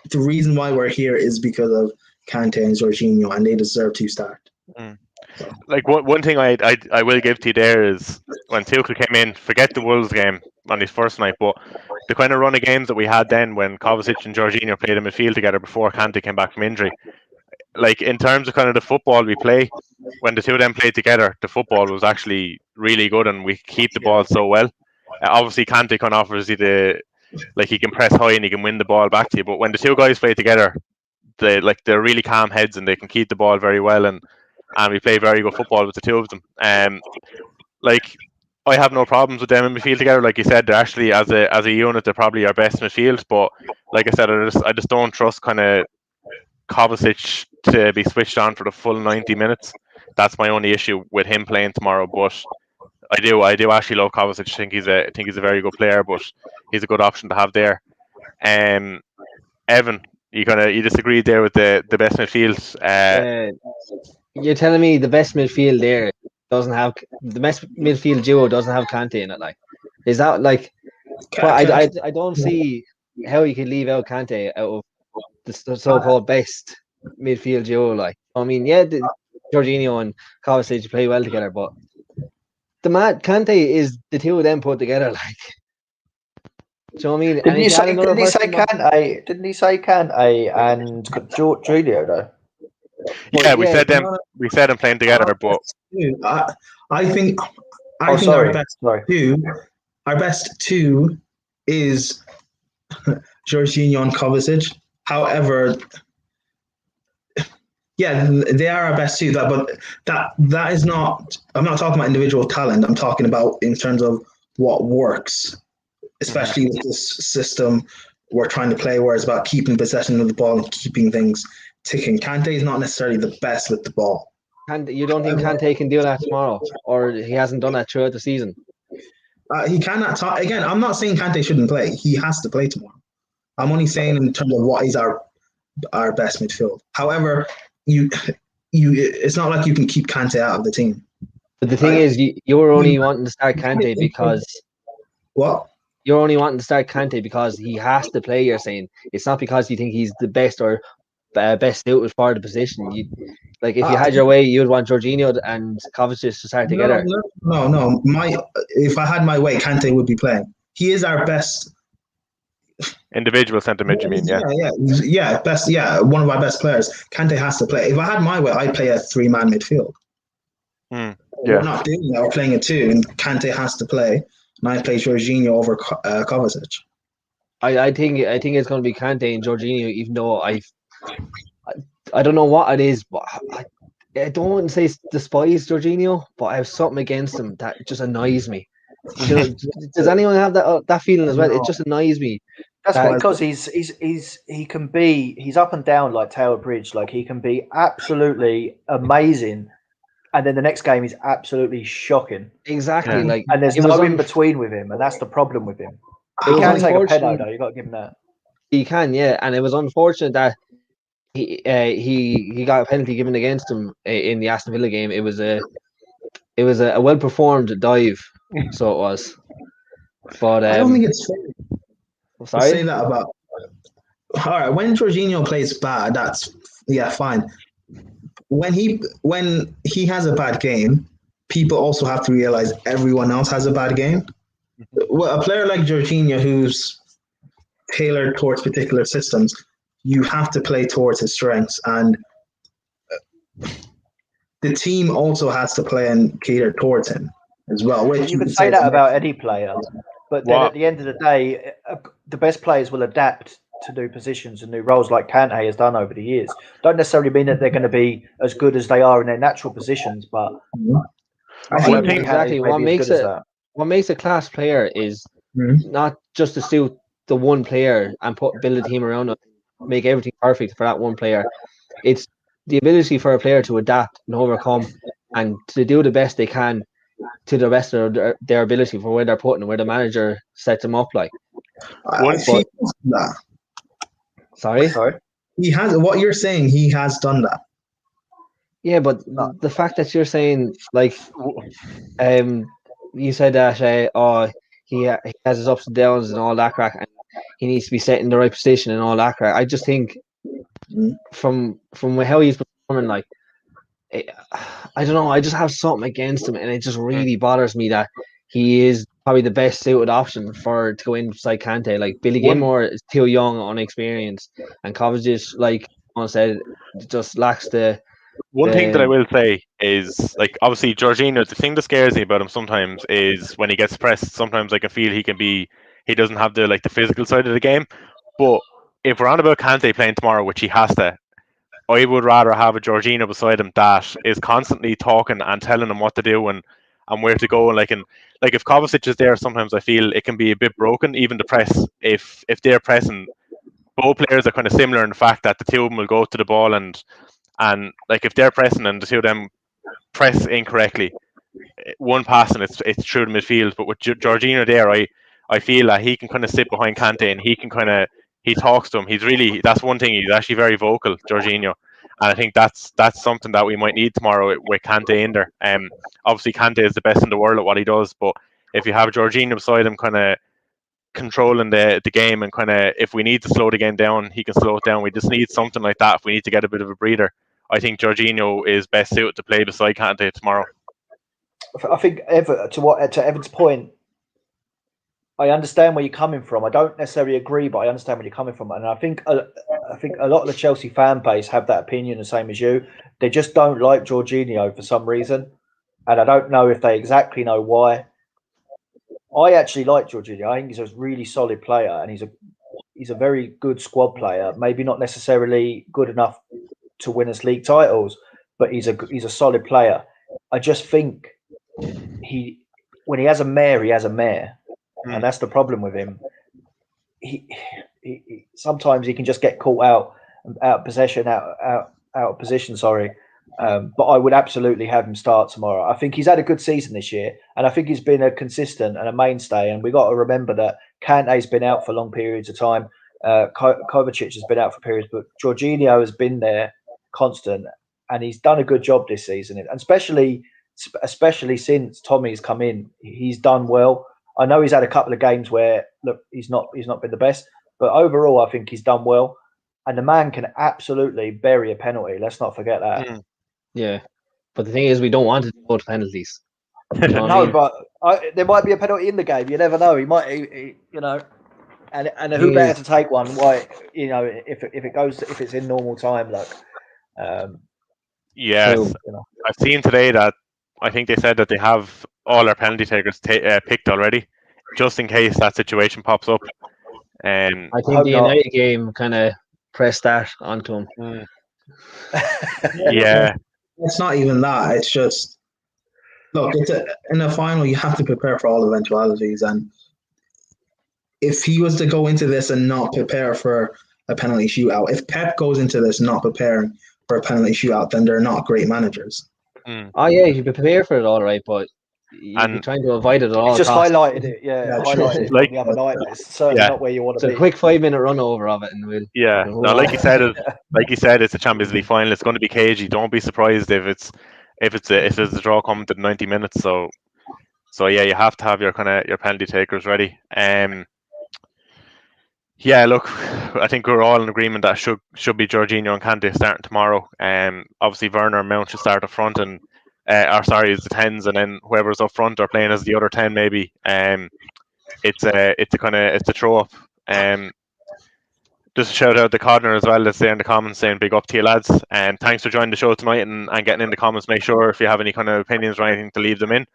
the reason why we're here is because of Kante and Jorginho, and they deserve to start.
Like one thing I will give to you there is when Tuchel came in, forget the Wolves game on his first night, but the kind of run of games that we had then when Kovacic and Jorginho played in midfield together before Kante came back from injury. Like in terms of kind of the football we play, when the two of them played together, the football was actually really good and we keep the ball so well. Obviously, Kante kind of offers you he can press high and he can win the ball back to you. But when the two guys play together, they're really calm heads and they can keep the ball very well and we play very good football with the two of them. I have no problems with them in midfield together. Like you said, they're actually as a unit, they're probably our best midfield. But like I said, I just don't trust kind of Kovacic to be switched on for the full 90 minutes. That's my only issue with him playing tomorrow. But I do actually love Kovacic. I think he's a very good player, but he's a good option to have there. Evan, you disagreed there with the best midfield.
You're telling me the best midfield there doesn't have the best midfield duo doesn't have Kante in it? Like, is that like? I don't see how you can leave out Kante out of the so-called best midfield duo. Like, I mean, yeah, Jorginho and Kovacic play well together, but Kante is the two of them put together. Like, do you know what I mean?
Didn't he say Kante and Jorginho though?
Yeah, we said them playing together, but
I think our best two is Jorginho and Kovacic. However, yeah, they are our best two. But that is not. I'm not talking about individual talent. I'm talking about in terms of what works, especially with this system we're trying to play, where it's about keeping possession of the ball and keeping things ticking. Kante is not necessarily the best with the ball.
You don't think Kante can do that tomorrow, or he hasn't done that throughout the season?
He cannot talk again. I'm not saying Kante shouldn't play. He has to play tomorrow. I'm only saying in terms of what is our best midfield. However, it's not like you can keep Kante out of the team.
But the thing is, you were only wanting to start Kante because
what?
You're only wanting to start Kante because he has to play. You're saying it's not because you think he's the best or best suited for the position. If you had your way, you'd want Jorginho and Kovacic to start together.
No. If I had my way, Kante would be playing. He is our best
individual centre mid. You mean?
Best. Yeah, one of our best players. Kante has to play. If I had my way, I'd play a 3-man midfield. We're not doing that. We're playing a 2, and Kante has to play. And I play Jorginho over Kovacic.
I think it's going to be Kante and Jorginho, even though I don't know what it is, but I don't want to say despise Jorginho, but I have something against him that just annoys me. Does anyone have that feeling as well? It just annoys me.
That's because he's up and down like Tower Bridge. Like, he can be absolutely amazing, and then the next game is absolutely shocking.
Exactly.
And there's no in between with him, and that's the problem with him. He can take a penalty though. You got to give him that.
He can, yeah. And it was unfortunate that he got a penalty given against him in the Aston Villa game. It was a well performed dive, so it was. But
I don't think it's fair.
Sorry,
say that about. All right, when Jorginho plays bad, that's fine. When he has a bad game, people also have to realize everyone else has a bad game. Well, a player like Jorginho, who's tailored towards particular systems, you have to play towards his strengths, and the team also has to play and cater towards him as well.
You could say that about any player, but then at the end of the day, the best players will adapt to new positions and new roles, like Kante has done over the years. Don't necessarily mean that they're going to be as good as they are in their natural positions, but
I think exactly what makes a class player is not just to suit the one player and build a team around it, make everything perfect for that one player. It's the ability for a player to adapt and overcome and to do the best they can to the rest of their ability for where they're put and where the manager sets them up. Like, Sorry?
He has what you're saying. He has done that.
Yeah, but the fact that you're saying, like, you said that he has his ups and downs and all that crack, and he needs to be set in the right position and all that crack. I just think from how he's performing, like, I don't know. I just have something against him, and it just really bothers me that he is probably the best suited option to go inside Kante. Like Billy Gilmore is too young, unexperienced, and Kovacic, like I said, just lacks the.
One thing that I will say is, like, obviously Jorginho, the thing that scares me about him sometimes is when he gets pressed. Sometimes I can feel he doesn't have the physical side of the game. But if we're on about Kante playing tomorrow, which he has to, I would rather have a Jorginho beside him that is constantly talking and telling him what to do and where to go. And if Kovacic is there, sometimes I feel it can be a bit broken. Even the press, if they're pressing, both players are kind of similar in the fact that the two of them will go to the ball and like if they're pressing and the two of them press incorrectly, one pass and it's through the midfield. But with Jorginho there, I feel that he can kind of sit behind Kante and he talks to him. That's one thing. He's actually very vocal, Jorginho, and I think that's something that we might need tomorrow with Kante in there. Obviously Kante is the best in the world at what he does, but if you have Jorginho beside him, kind of controlling the game and kind of if we need to slow the game down, he can slow it down. We just need something like that if we need to get a bit of a breather. I think Jorginho is best suited to play beside Kante tomorrow.
I think to Evan's point, I understand where you're coming from. I don't necessarily agree, but I understand where you're coming from. And I think a lot of the Chelsea fan base have that opinion, the same as you. They just don't like Jorginho for some reason. And I don't know if they exactly know why. I actually like Jorginho. I think he's a really solid player and he's a very good squad player. Maybe not necessarily good enough to win us league titles, but he's a solid player. I just think when he has a mare, he has a mare. And that's the problem with him. He sometimes he can just get caught out of position. Sorry, but I would absolutely have him start tomorrow. I think he's had a good season this year, and I think he's been a consistent and a mainstay. And we got to remember that Kante's been out for long periods of time. Kovacic has been out for periods, but Jorginho has been there constant, and he's done a good job this season. And especially since Tommy's come in, he's done well. I know he's had a couple of games where he's not been the best, but overall I think he's done well. And the man can absolutely bury a penalty. Let's not forget that.
Yeah, but the thing is, we don't want to go to penalties.
You know no, I mean? But there might be a penalty in the game. You never know. He might, and who better to take one? Why, if it's in normal time,
yes, I've seen today that I think they said that they have all our penalty takers picked already, just in case that situation pops up.
I think the United game kind of pressed that onto him.
Yeah,
it's not even that. It's just in a final you have to prepare for all eventualities, and if he was to go into this and not prepare for a penalty shootout, if Pep goes into this not preparing for a penalty shootout, then they're not great managers.
Oh yeah, you prepare for it all right, but you're trying to avoid it at all.
Just highlighted it, highlighted it the other night. It's certainly not where you want to be.
It's a quick 5-minute run over of it, and we'll.
Yeah, like you said, it's a Champions League final. It's going to be cagey. Don't be surprised if it's a draw coming to 90 minutes. So yeah, you have to have your penalty takers ready. Yeah, look, I think we're all in agreement that should be Jorginho and Kante starting tomorrow. Obviously Werner and Mount should start up front, and as the 10s, and then whoever's up front are playing as the other 10 maybe. It's a throw up. Just a shout out to Codner as well. Let's say in the comments saying big up to you lads. And thanks for joining the show tonight and getting in the comments. Make sure if you have any kind of opinions or anything to leave them in.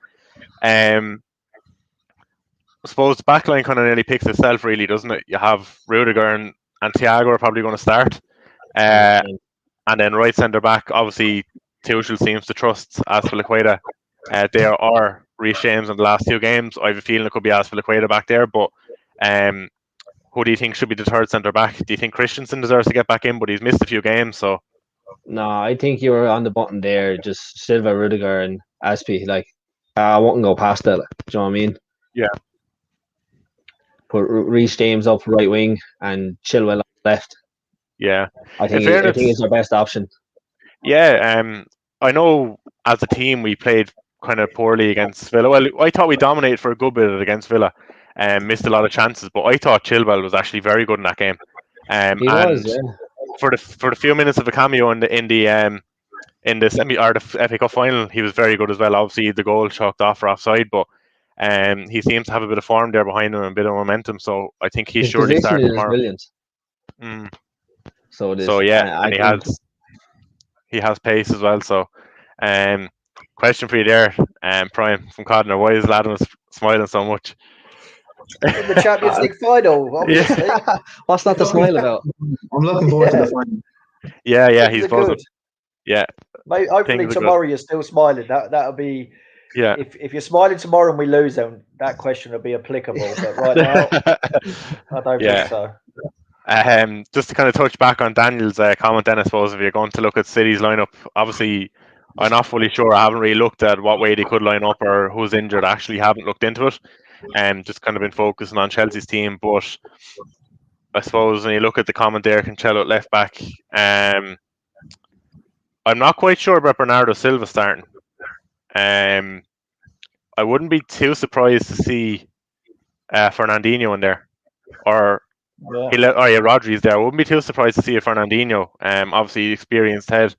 I suppose the backline kind of nearly picks itself, really, doesn't it? You have Rudiger and Thiago are probably going to start. And then right centre back, obviously, Tuchel seems to trust Azpilicueta. There are Reece James in the last 2 games. I have a feeling it could be Azpilicueta back there. But who do you think should be the third centre back? Do you think Christensen deserves to get back in? But he's missed a few games, so.
No, I think you were on the button there. Just Silva, Rudiger, and Aspi. I wouldn't go past that. Do you know what I mean?
Yeah.
Put Reece James up right wing and Chilwell up left.
Yeah,
I think it's our best option.
Yeah, I know as a team we played kind of poorly against Villa. Well, I thought we dominated for a good bit against Villa and missed a lot of chances, but I thought Chilwell was actually very good in that game.
He was, yeah.
For the few minutes of a cameo in the in the semi or the FA Cup final, he was very good as well. Obviously, the goal chalked off for offside, but he seems to have a bit of form there behind him and a bit of momentum. So I think he's
His
surely
positioning
starting
is
tomorrow.
brilliant. So it is.
So yeah,
I
and
think
he has pace as well. So, question for you there, Prime from Codner. Why is Laddon smiling so much?
In the Champions League final, obviously.
What's not to smile about?
I'm looking forward to the final.
Yeah, he's buzzing.
Good.
Yeah.
Mate, hopefully tomorrow you're still smiling. That'll be.
Yeah.
If you're smiling tomorrow and we lose, then that question will be applicable. But right now, I don't think so.
Just to kind of touch back on Daniel's comment then, I suppose, if you're going to look at City's lineup, obviously I'm not fully sure. I haven't really looked at what way they could line up or who's injured. I actually haven't looked into it. Just kind of been focusing on Chelsea's team. But I suppose when you look at the comment there, Cancelo at left back, I'm not quite sure about Bernardo Silva starting. I wouldn't be too surprised to see Fernandinho in there, or Rodri's there. I wouldn't be too surprised to see a Fernandinho. Obviously experienced head.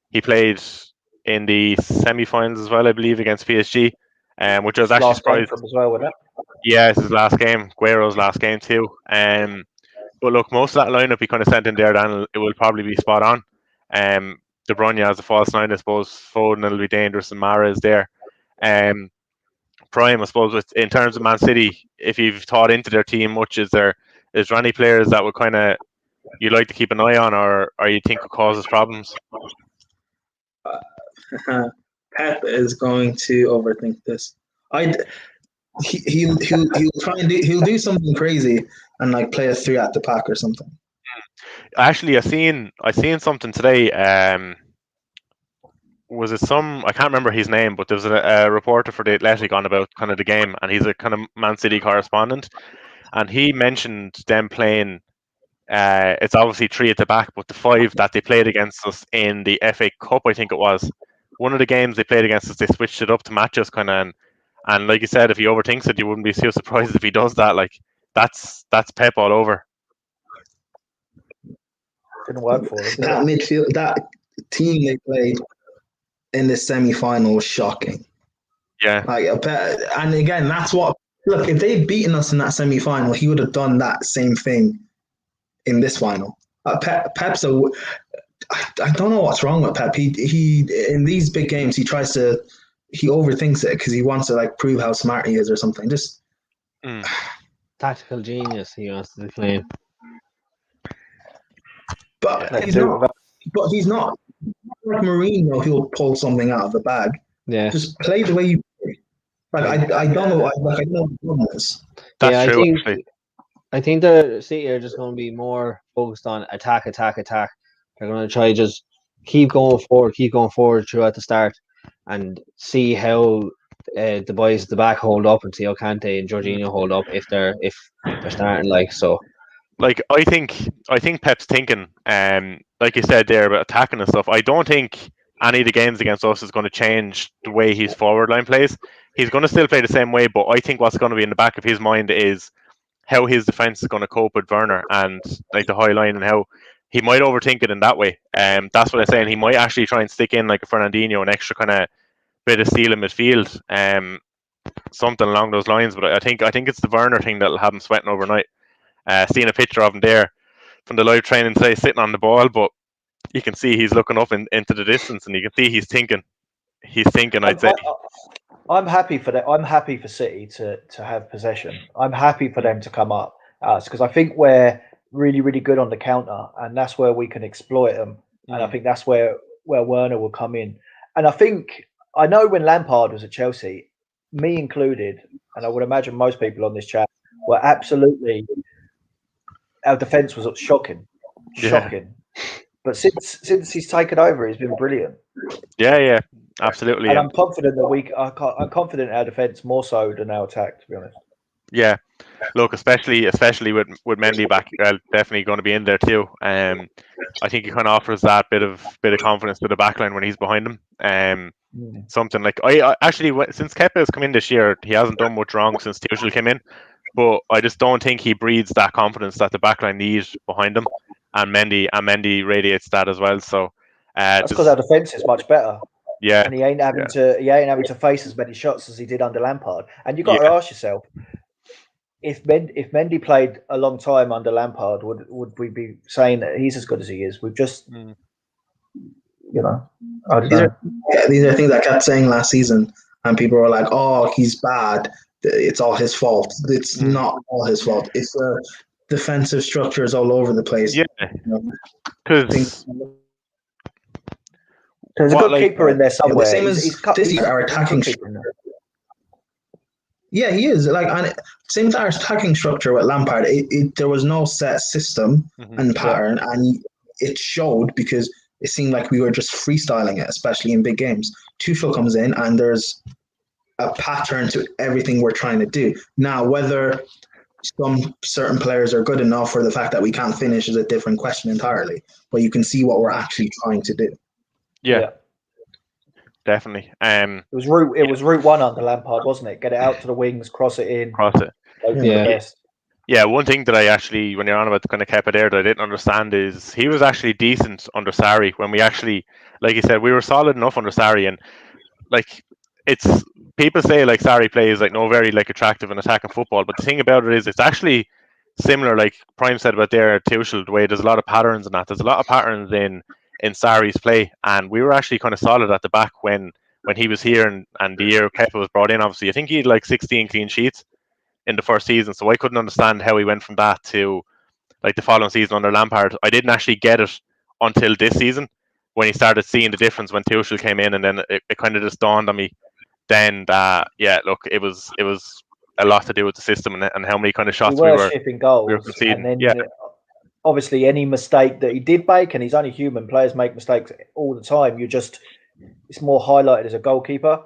He played in the semi-finals as well, I believe, against PSG, which I was actually surprised.
As well, wasn't it?
Yeah, it's his last game. Guerrero's last game too. But look, most of that lineup he kind of sent in there, Dan, it will probably be spot on. De Bruyne as a false nine, I suppose. Foden will be dangerous, and mahrez there. Prime, I suppose, in terms of Man City, if you've thought into their team much, is there any players that would kind of you'd like to keep an eye on, or you think could cause us problems?
Pep is going to overthink this. He'll try and he'll do something crazy and like play a 3 at the pack or something.
Actually, I seen something today. Was it I can't remember his name, but there was a reporter for the Athletic on about kind of the game, and he's a kind of Man City correspondent, and he mentioned them playing. It's obviously 3 at the back, but the 5 that they played against us in the FA Cup, I think it was one of the games they played against us. They switched it up to match us, kind of, and like you said, if he overthinks it, you wouldn't be too surprised if he does that. Like that's Pep all over.
Didn't work for him.
That midfield, that team they played in the semi-final was shocking.
Yeah.
And again, that's what. Look, if they'd beaten us in that semi-final, he would have done that same thing in this final. Pep's I don't know what's wrong with Pep. He in these big games he overthinks it because he wants to like prove how smart he is or something. Just
tactical genius he wants to claim.
But he's not like Mourinho. He'll pull something out of the bag.
Yeah,
just play the way you play. Like I don't know. I don't know what the problem is.
That's true.
I think the City are just going to be more focused on attack. They're going to try just keep going forward throughout the start, and see how the boys at the back hold up, and see how Kante and Jorginho hold up if they're starting like so.
Like I think Pep's thinking, like you said there about attacking and stuff. I don't think any of the games against us is going to change the way his forward line plays. He's going to still play the same way, but I think what's going to be in the back of his mind is how his defense is going to cope with Werner and like the high line, and how he might overthink it in that way. That's what I'm saying. He might actually try and stick in like a Fernandinho, an extra kind of bit of steel in midfield, something along those lines. But I think it's the Werner thing that'll have him sweating overnight. Seeing a picture of him there from the live training today, sitting on the ball, but you can see he's looking up into the distance, and you can see he's thinking. I'd say.
I'm happy for that. I'm happy for City to have possession. I'm happy for them to come up because I think we're really, really good on the counter, and that's where we can exploit them. And I think that's where Werner will come in. And I know when Lampard was at Chelsea, me included, and I would imagine most people on this chat were absolutely. Our defense was shocking. But since he's taken over, he's been brilliant.
Yeah, absolutely.
And I'm confident that I'm confident in our defense more so than our attack, to be honest.
Yeah, look, especially with Mendy back, definitely going to be in there too. I think he kind of offers that bit of confidence to the backline when he's behind him. Something like I actually, since Kepa has come in this year, he hasn't done much wrong since Tuchel came in. But I just don't think he breeds that confidence that the backline needs behind him, and Mendy radiates that as well. So
That's because our defence is much better.
Yeah,
and he ain't having to face as many shots as he did under Lampard. And you've got to ask yourself, if Mendy played a long time under Lampard, would we be saying that he's as good as he is? We've just, you know, I don't know.
These are things I kept saying last season, and people were like, "Oh, he's bad. It's all his fault." It's not all his fault. It's the defensive structures all over the place.
Yeah, because
there's a good keeper in there somewhere.
The same as this year, our attacking structure. Yeah, he is. Same with our attacking structure with Lampard. There was no set system and pattern, and it showed because it seemed like we were just freestyling it, especially in big games. Tuchel comes in, and there's a pattern to everything we're trying to do. Now, whether some certain players are good enough or the fact that we can't finish is a different question entirely. But you can see what we're actually trying to do.
Yeah. Definitely.
It was route one under Lampard, wasn't it? Get it out to the wings, cross it in.
Cross it. Yeah, one thing that I actually, when you're on about the kind of Kepa there, that I didn't understand is he was actually decent under Sarri when we actually, like you said, we were solid enough under Sarri, and like it's people say like Sarri plays like no very like attractive and attacking football, but the thing about it is it's actually similar, like Prime said about there Tuchel, the way there's a lot of patterns in that. There's a lot of patterns in Sarri's play, and we were actually kind of solid at the back when he was here, and the year Kepa was brought in. Obviously, I think he had like 16 clean sheets in the first season, so I couldn't understand how he went from that to like the following season under Lampard. I didn't actually get it until this season when he started seeing the difference when Tuchel came in, and then it kind of just dawned on me then that look, it was a lot to do with the system and how many kind of shots we were
shipping goals,
conceding.
And then obviously any mistake that he did make, and he's only human, players make mistakes all the time, it's more highlighted as a goalkeeper.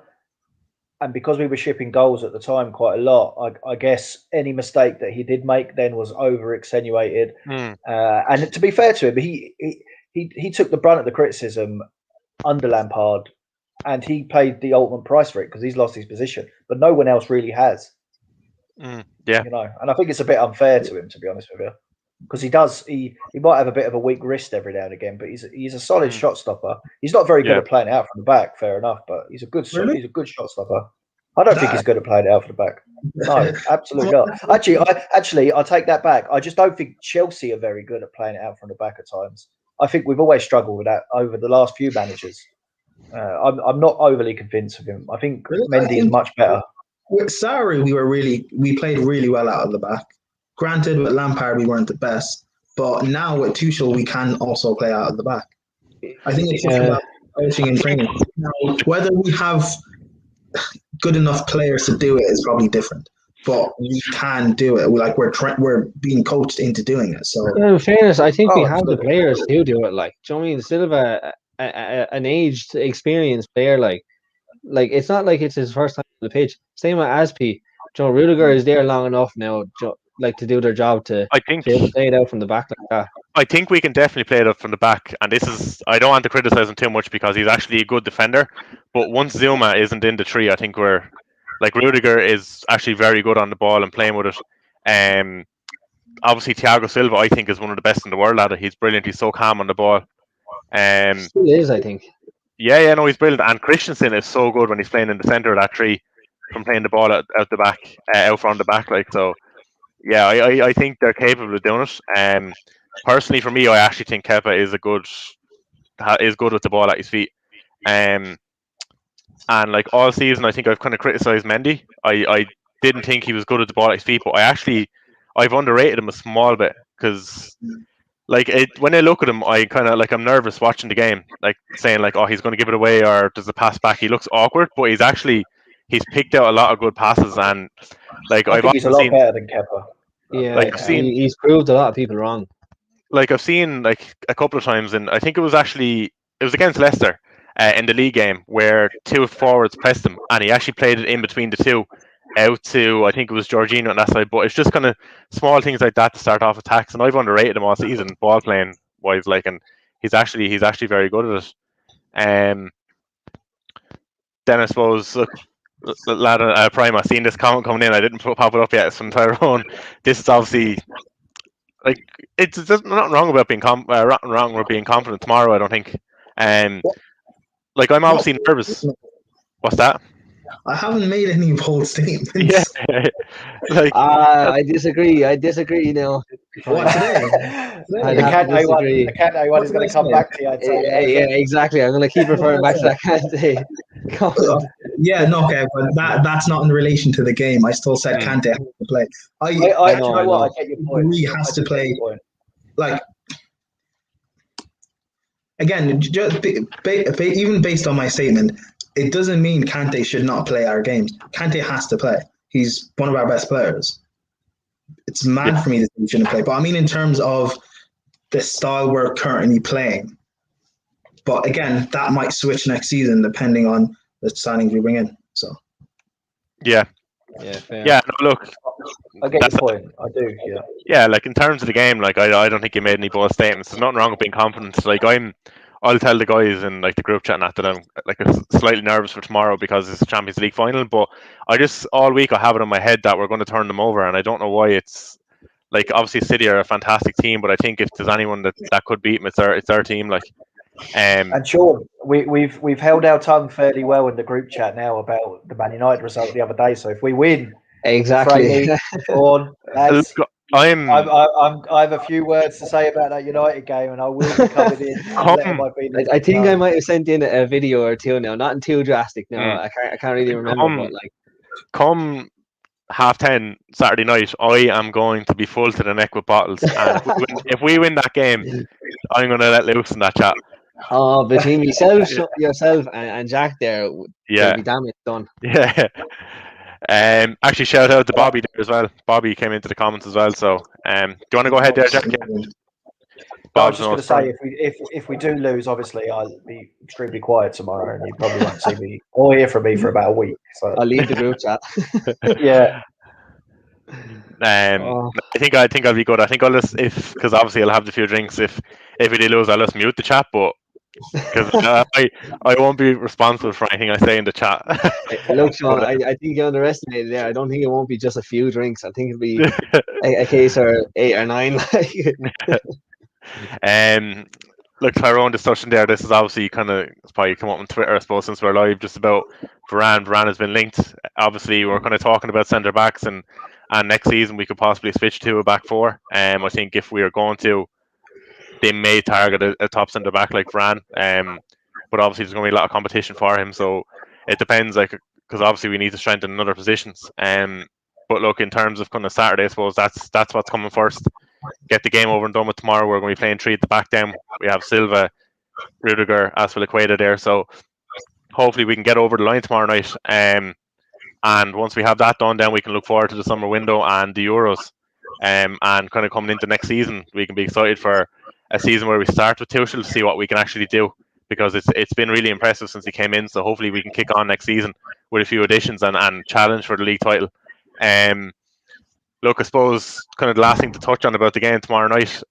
And because we were shipping goals at the time quite a lot, I guess any mistake that he did make then was over extenuated. And to be fair to him, he took the brunt of the criticism under Lampard, and he paid the ultimate price for it because he's lost his position. But no one else really has.
Yeah,
you know, and I think it's a bit unfair to him, to be honest with you, because he might have a bit of a weak wrist every now and again, but he's a solid shot stopper. He's not very good at playing it out from the back, fair enough, but he's a good shot stopper. I don't think he's good at playing it out from the back. No, absolutely not. Actually, I take that back. I just don't think Chelsea are very good at playing it out from the back at times. I think we've always struggled with that over the last few managers. I'm not overly convinced of him. I think Mendy is much better.
With Sarri, we played really well out of the back. Granted, with Lampard, we weren't the best, but now with Tuchel, we can also play out of the back. I think it's just about coaching and training. Now, whether we have good enough players to do it is probably different, but we can do it. We're being coached into doing it. So,
in fairness, I think we have the players to do it. Like, do you know what I mean? Instead of an aged, experienced player, like it's not like it's his first time on the pitch. Same with Aspi. Joe Rudiger is there long enough now, to do their job to be able to play it out from the back like that.
I think we can definitely play it up from the back, and I don't want to criticize him too much because he's actually a good defender. But once Zuma isn't in the tree, I think Rudiger is actually very good on the ball and playing with it. Obviously Thiago Silva, I think, is one of the best in the world at it. He's brilliant. He's so calm on the ball.
Still is, I think.
Yeah, no, he's brilliant. And Christensen is so good when he's playing in the centre of that tree, from playing the ball out the back, out from the back, like so. Yeah, I think they're capable of doing it. Personally, for me, I actually think Kepa is good with the ball at his feet. And like all season, I think I've kind of criticised Mendy. I didn't think he was good at the ball at his feet, but I've underrated him a small bit because when I look at him, I kind of I'm nervous watching the game, saying oh, he's going to give it away or does the pass back. He looks awkward, but he's picked out a lot of good passes, and
I think he's a lot better than Kepa.
Yeah, he's proved a lot of people wrong.
I've seen a couple of times, and I think it was against Leicester in the league game where two forwards pressed him, and he actually played it in between the two out to, I think it was Jorginho on that side. But it's just kind of small things like that to start off attacks, and I've underrated him all season ball playing wise, and he's actually very good at it. Then I suppose lad, Prime, I've seen this comment coming in. I didn't pop it up yet. It's from Tyrone. This is obviously there's nothing wrong about being wrong with being confident tomorrow. I don't think Like I'm obviously nervous. What's that?
I haven't made any bold statements.
Yeah, like
I disagree. I disagree now.
What today?
The
I'd have to disagree.
Kante one is going to come back to you. I'd say,
Yeah, exactly. I'm going to keep referring back to that Kante.
Yeah, no, okay, but that's not in relation to the game. I still said Kante has to play.
I know what? I get your point.
He has to play. Like, again, just even based on my statement, it doesn't mean Kante should not play our games. Kante has to play. He's one of our best players. It's mad for me that he shouldn't play. But I mean, in terms of the style we're currently playing. But again, that might switch next season depending on the signings we bring in. So.
Yeah.
Fair.
Yeah. No, look.
I get your point. I do. Yeah.
Yeah, like in terms of the game, like I don't think you made any bold statements. There's nothing wrong with being confident. Like I'll tell the guys in like the group chat that I'm like slightly nervous for tomorrow because it's a Champions League final. But I just all week I have it in my head that we're going to turn them over, and I don't know why. It's like obviously City are a fantastic team, but I think if there's anyone that could beat them, it's their team. Like,
and Sean, we've held our tongue fairly well in the group chat now about the Man United result the other day. So if we win,
exactly.
Sean, lads,
I
have a few words to say about that United game, and I will be coming in.
I think I might have sent in a video or two now. Not too drastic. No, I can't really remember. But like,
come 10:30 Saturday night, I am going to be full to the neck with bottles. And if we win that game, I'm going to let loose in that chat.
Oh, between yourself and Jack there,
yeah,
be damn it done.
Yeah. Actually, shout out to Bobby there as well. Bobby came into the comments as well. So, do you want to go ahead there, Jack? Yeah.
I was just going to say, if we do lose, obviously I'll be extremely quiet tomorrow, and you probably won't see me or hear from me for about a week. So
I'll leave the group chat.
Yeah.
I think I'll be good. I think I'll just because obviously I'll have the few drinks. If we do lose, I'll just mute the chat, but. Because I won't be responsible for anything I say in the chat.
Look, Sean, I think you underestimated there. I don't think it won't be just a few drinks. I think it'll be a case or 8 or 9.
Look, Tyrone just touching there. This is obviously it's probably come up on Twitter, I suppose, since we're live, just about Varane. Varane has been linked. Obviously, we're kind of talking about centre backs, and next season we could possibly switch to a back four. I think if we are going to, they may target a top centre back like Varane, but obviously there's going to be a lot of competition for him. So it depends, like, because obviously we need to strengthen in other positions. But look, in terms of kind of Saturday, I suppose that's what's coming first. Get the game over and done with tomorrow. We're going to be playing 3 at the back. Then we have Silva, Rudiger, Aspilicueta there. So hopefully we can get over the line tomorrow night. And once we have that done, then we can look forward to the summer window and the Euros. And kind of coming into next season, we can be excited for a season where we start with Tuchel to see what we can actually do, because it's been really impressive since he came in. So hopefully we can kick on next season with a few additions and challenge for the league title. Look, I suppose kind of the last thing to touch on about the game tomorrow night.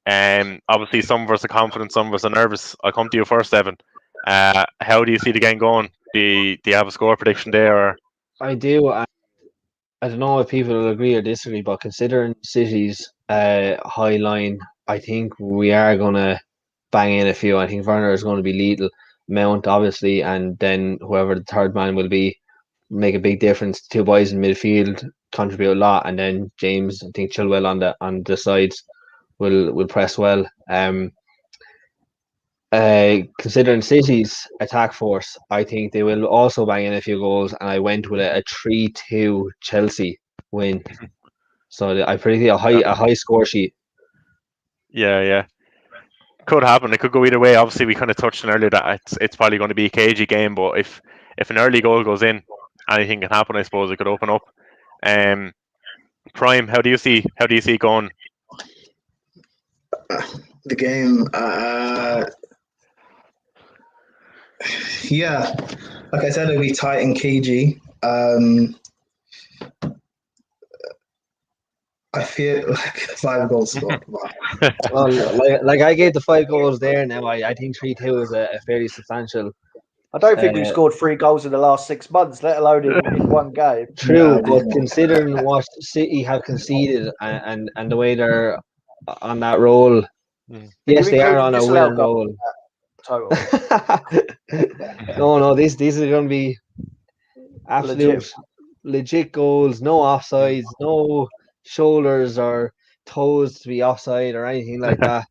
Obviously some of us are confident, some of us are nervous. I'll come to you first, Evan. How do you see the game going? Do you have a score prediction there? Or?
I do. I don't know if people will agree or disagree, but considering City's high line, I think we are going to bang in a few. I think Werner is going to be lethal. Mount, obviously, and then whoever the third man will be, make a big difference. 2 boys in midfield contribute a lot, and then James, I think Chilwell on the sides will press well. Considering City's attack force, I think they will also bang in a few goals, and I went with a 3-2 Chelsea win. So I predict a high score sheet.
Yeah. Could happen. It could go either way. Obviously, we kind of touched on earlier that it's probably going to be a cagey game, but if an early goal goes in, anything can happen. I suppose it could open up. Prime, how do you see it going?
The game, yeah, like I said, it'll be tight and cagey. I feel like 5 goals scored.
Well, like I gave the 5 goals there. Now I think 3-2 is a fairly substantial.
I don't think we've scored 3 goals in the last 6 months, let alone in one game.
True, but considering what City have conceded and the way they're on that roll, yes, they are on a winning roll.
total.
No, these are going to be absolute legit goals. No offsides, no shoulders or toes to be offside or anything like that.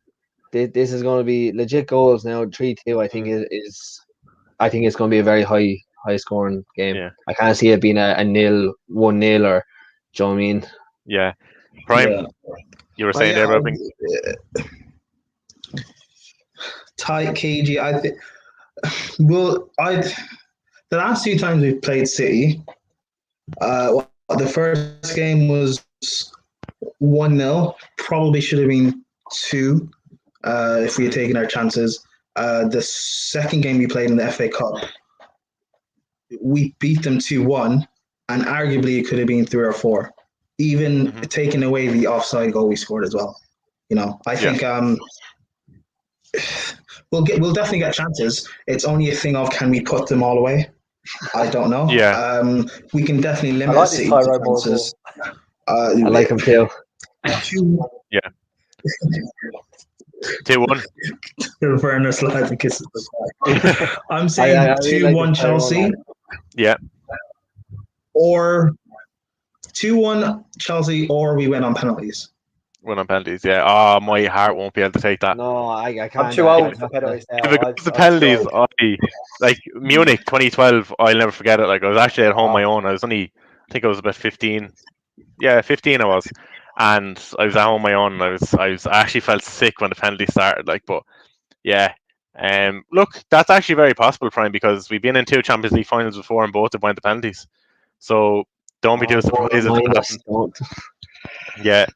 This is going to be legit goals now. 3-2, I think is. I think it's going to be a very high scoring game.
Yeah.
I can't see it being a 1-0 or. Do you know what I mean?
Yeah. Prime, you were saying there about
tight, cagey. I think. Well, the last 2 times we've played City, the first game was 1-0. Probably should have been 2 if we had taken our chances. The second game we played in the FA Cup, we beat them 2-1, and arguably it could have been 3 or 4, even taking away the offside goal we scored as well. You know, I think we'll definitely get chances. It's only a thing of, can we put them all away? I don't know.
Yeah.
We can definitely limit City's chances.
I like him too.
2-1.
Werner slide and kisses the back. I'm saying 2-1 Chelsea.
Yeah.
Or 2-1 Chelsea, or we win on penalties.
Win on penalties, yeah. Oh, my heart won't be able to take that.
No, I can't.
I'm too old for penalties now.
If it goes to penalties, like Munich 2012, I'll never forget it. Like, I was actually at home on my own. I think I was about 15. Yeah, 15 I was. And I was at home on my own. I actually felt sick when the penalty started. Like, but yeah. Look, that's actually very possible, Prime, because we've been in 2 Champions League finals before and both have went to penalties. So don't be too surprised if it happens. Yeah.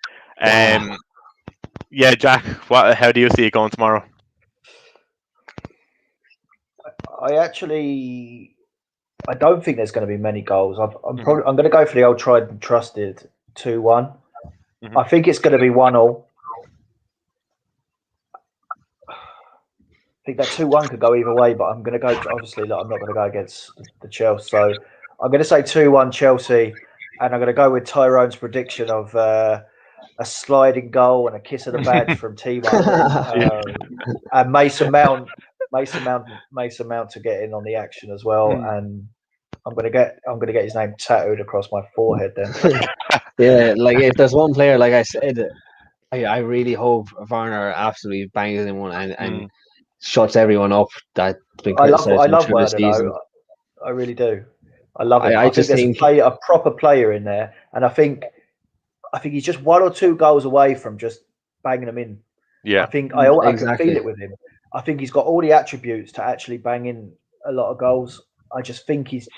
Yeah, Jack, how do you see it going tomorrow?
I don't think there's going to be many goals. I'm going to go for the old tried and trusted 2-1. I think it's going to be 1-1. I think that 2-1 could go either way, but I'm going to go. Obviously, I'm not going to go against the Chelsea, so I'm going to say 2-1 Chelsea, and I'm going to go with Tyrone's prediction of a sliding goal and a kiss of the badge from Timo, and Mason Mount to get in on the action as well, and I'm gonna get his name tattooed across my forehead then.
Yeah, like if there's one player, like I said, I really hope Werner absolutely bangs in one and shuts everyone up. That's been criticized
I love
through the season.
Werner. I really do. I love him.
I
think there's a proper player in there, and I think he's just 1 or 2 goals away from just banging them in.
Yeah,
I think I can feel it with him. I think he's got all the attributes to actually bang in a lot of goals. I just think he's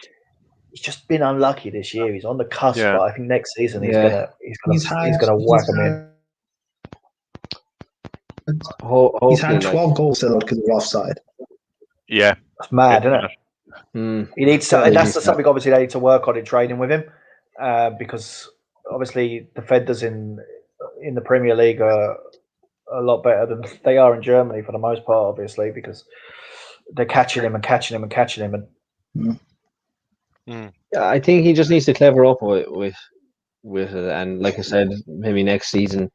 just been unlucky this year. He's on the cusp, but I think next season he's gonna whack him in.
He's had 12 goals still because of offside.
Yeah,
that's mad, isn't it? He needs to. And that's something obviously they need to work on in training with him, because obviously defenders in the Premier League are a lot better than they are in Germany for the most part, obviously, because they're catching him.
Yeah, I think he just needs to clever up with it, and like I said, maybe next season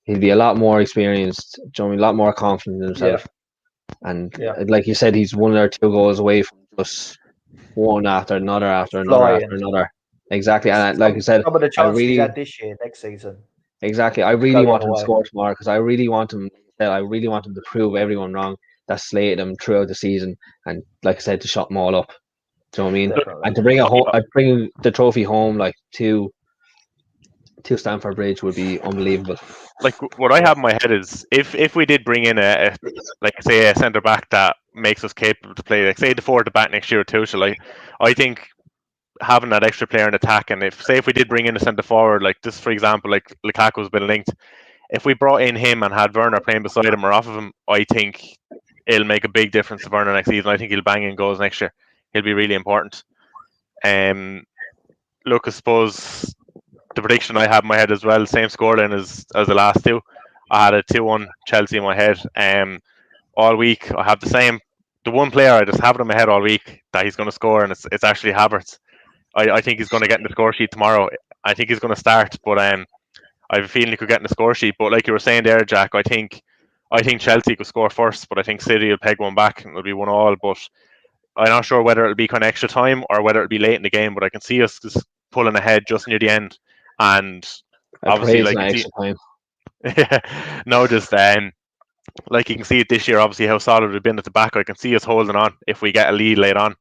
he'll be a lot more experienced, a lot more confident in himself. And like you said, he's 1 or 2 goals away from just one after another. Exactly, and like you said,
some of the chances he's had this year, next season.
Exactly, I really want him to score tomorrow because I really want him. I really want him to prove everyone wrong that slated him throughout the season, and like I said, to shut them all up. Do you know what I mean? Definitely. And to bring the trophy home, like to Stamford Bridge, would be unbelievable.
Like, what I have in my head is if we did bring in a centre back that makes us capable to play, like say the 4 at the back next year or Tuchel, I think having that extra player in attack, and if we did bring in a centre forward, like this for example, like Lukaku's been linked, if we brought in him and had Werner playing beside him or off of him, I think it'll make a big difference to Werner next season. I think he'll bang in goals next year. He'll be really important. Look, I suppose the prediction I have in my head as well, same scoreline as the last 2. I had a 2-1 Chelsea in my head. All week I have the one player I just have it in my head all week that he's going to score, and it's actually Havertz. I think he's going to get in the score sheet tomorrow. I think he's going to start, but I have a feeling he could get in the score sheet. But like you were saying there, Jack, I think I think Chelsea could score first, but I think City will peg one back and it'll be 1-1. But I'm not sure whether it'll be kind of extra time or whether it'll be late in the game. But I can see us just pulling ahead just near the end, and obviously like
extra time.
Yeah, no, just like you can see it this year, obviously how solid we've been at the back. I can see us holding on if we get a lead late on.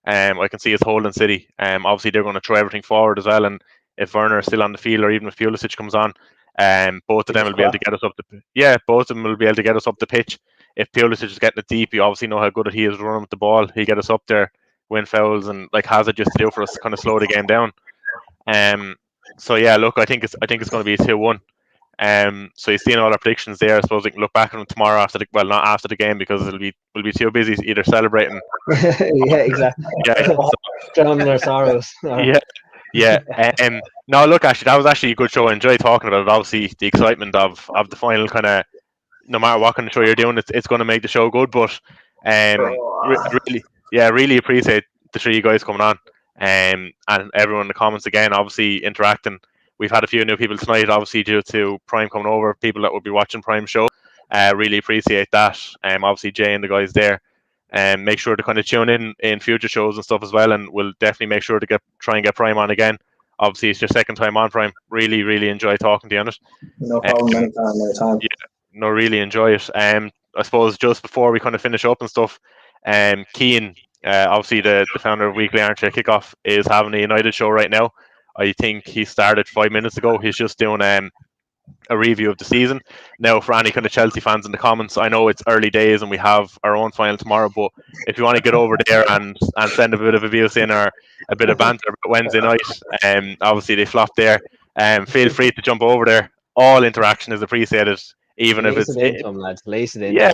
I can see us holding City. Obviously they're going to throw everything forward as well, and if Werner is still on the field, or even if Pulisic comes on, both of them will be able to get us up both of them will be able to get us up the pitch. If Pulisic is getting it deep, you obviously know how good he is running with the ball. He'll get us up there, win fouls, and like Hazard just to do for us, kind of slow the game down. So yeah, look, I think it's going to be a 2-1. So you've seen all our predictions there. I suppose we can look back on them tomorrow not after the game, because we'll be too busy either celebrating.
Yeah, exactly.
Yeah,
drowning our sorrows.
Yeah. No, look, actually, that was actually a good show. I enjoyed talking about it. Obviously, the excitement of the final, kind of, no matter what kind of show you're doing, it's going to make the show good. But really appreciate the three of you guys coming on, and everyone in the comments again, obviously interacting. We've had a few new people tonight, obviously due to Prime coming over. People that will be watching Prime show, really appreciate that. Obviously Jay and the guys there, and make sure to kind of tune in future shows and stuff as well. And we'll definitely make sure to try and get Prime on again. Obviously, it's your second time on Prime. Really enjoy talking to you on it.
No problem. Anytime.
Yeah, no, really enjoy it. I suppose just before we kind of finish up and stuff, Keane, obviously the founder of Weekly Armchair Kickoff, is having a United show right now. I think he started 5 minutes ago. He's just doing a review of the season. Now, for any kind of Chelsea fans in the comments, I know it's early days and we have our own final tomorrow, but if you want to get over there and send a bit of abuse in, or a bit of banter Wednesday night, obviously they flopped there, feel free to jump over there. All interaction is appreciated, even if it's
lace it in.
Yeah,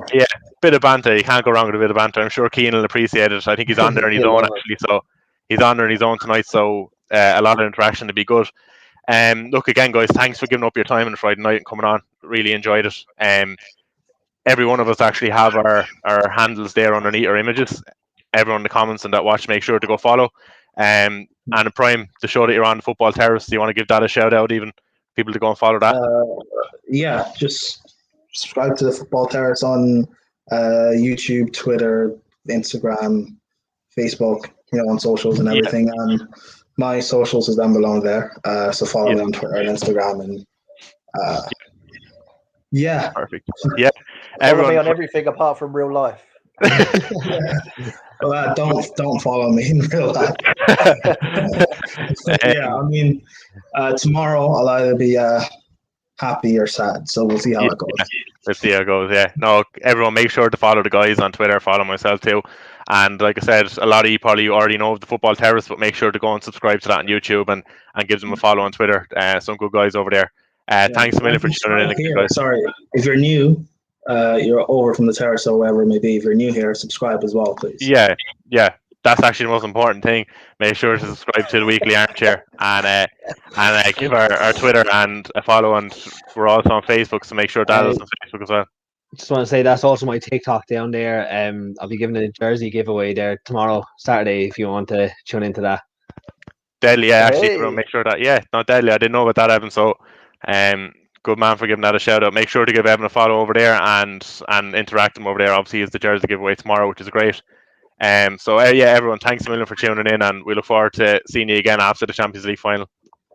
bit of banter. You can't go wrong with a bit of banter. I'm sure Keane will appreciate it. I think he's on there on his own, actually, so he's on there on his own tonight, so a lot of interaction to be good. Look, again, guys, thanks for giving up your time on Friday night and coming on. Really enjoyed it. Every one of us actually have our handles there underneath our images. Everyone in the comments and that watch, make sure to go follow. And in Prime, the show that you're on, the Football Terrace, do you want to give that a shout out, even people to go and follow that?
Yeah, just subscribe to the Football Terrace on YouTube, Twitter, Instagram, Facebook, on socials and everything. My socials is down below there, so follow me on Twitter and Instagram, and
perfect. Yeah,
follow me on everything apart from real life.
Well, don't follow me in real life. Tomorrow I'll either be happy or sad, so we'll see how it goes.
Let's see how it goes. Yeah, no, everyone, make sure to follow the guys on Twitter. Follow myself too. And like I said, a lot of you probably already know of the Football Terrace, but make sure to go and subscribe to that on YouTube and give them a follow on Twitter. Some good guys over there. Thanks a million for tuning in. Guys.
Sorry, if you're new, you're over from the terrace or wherever it may be. If you're new here, subscribe as well, please.
Yeah. That's actually the most important thing. Make sure to subscribe to the Weekly Armchair and give our Twitter and a follow. And we're also on Facebook, so make sure that is on Facebook as well.
Just want to say that's also my TikTok down there. I'll be giving a jersey giveaway there tomorrow, Saturday, if you want to tune into that.
Deadly, yeah, actually, make sure that, not deadly. I didn't know about that, Evan. So, good man for giving that a shout out. Make sure to give Evan a follow over there and interact him over there. Obviously, is the jersey giveaway tomorrow, which is great. So everyone, thanks a million for tuning in, and we look forward to seeing you again after the Champions League final.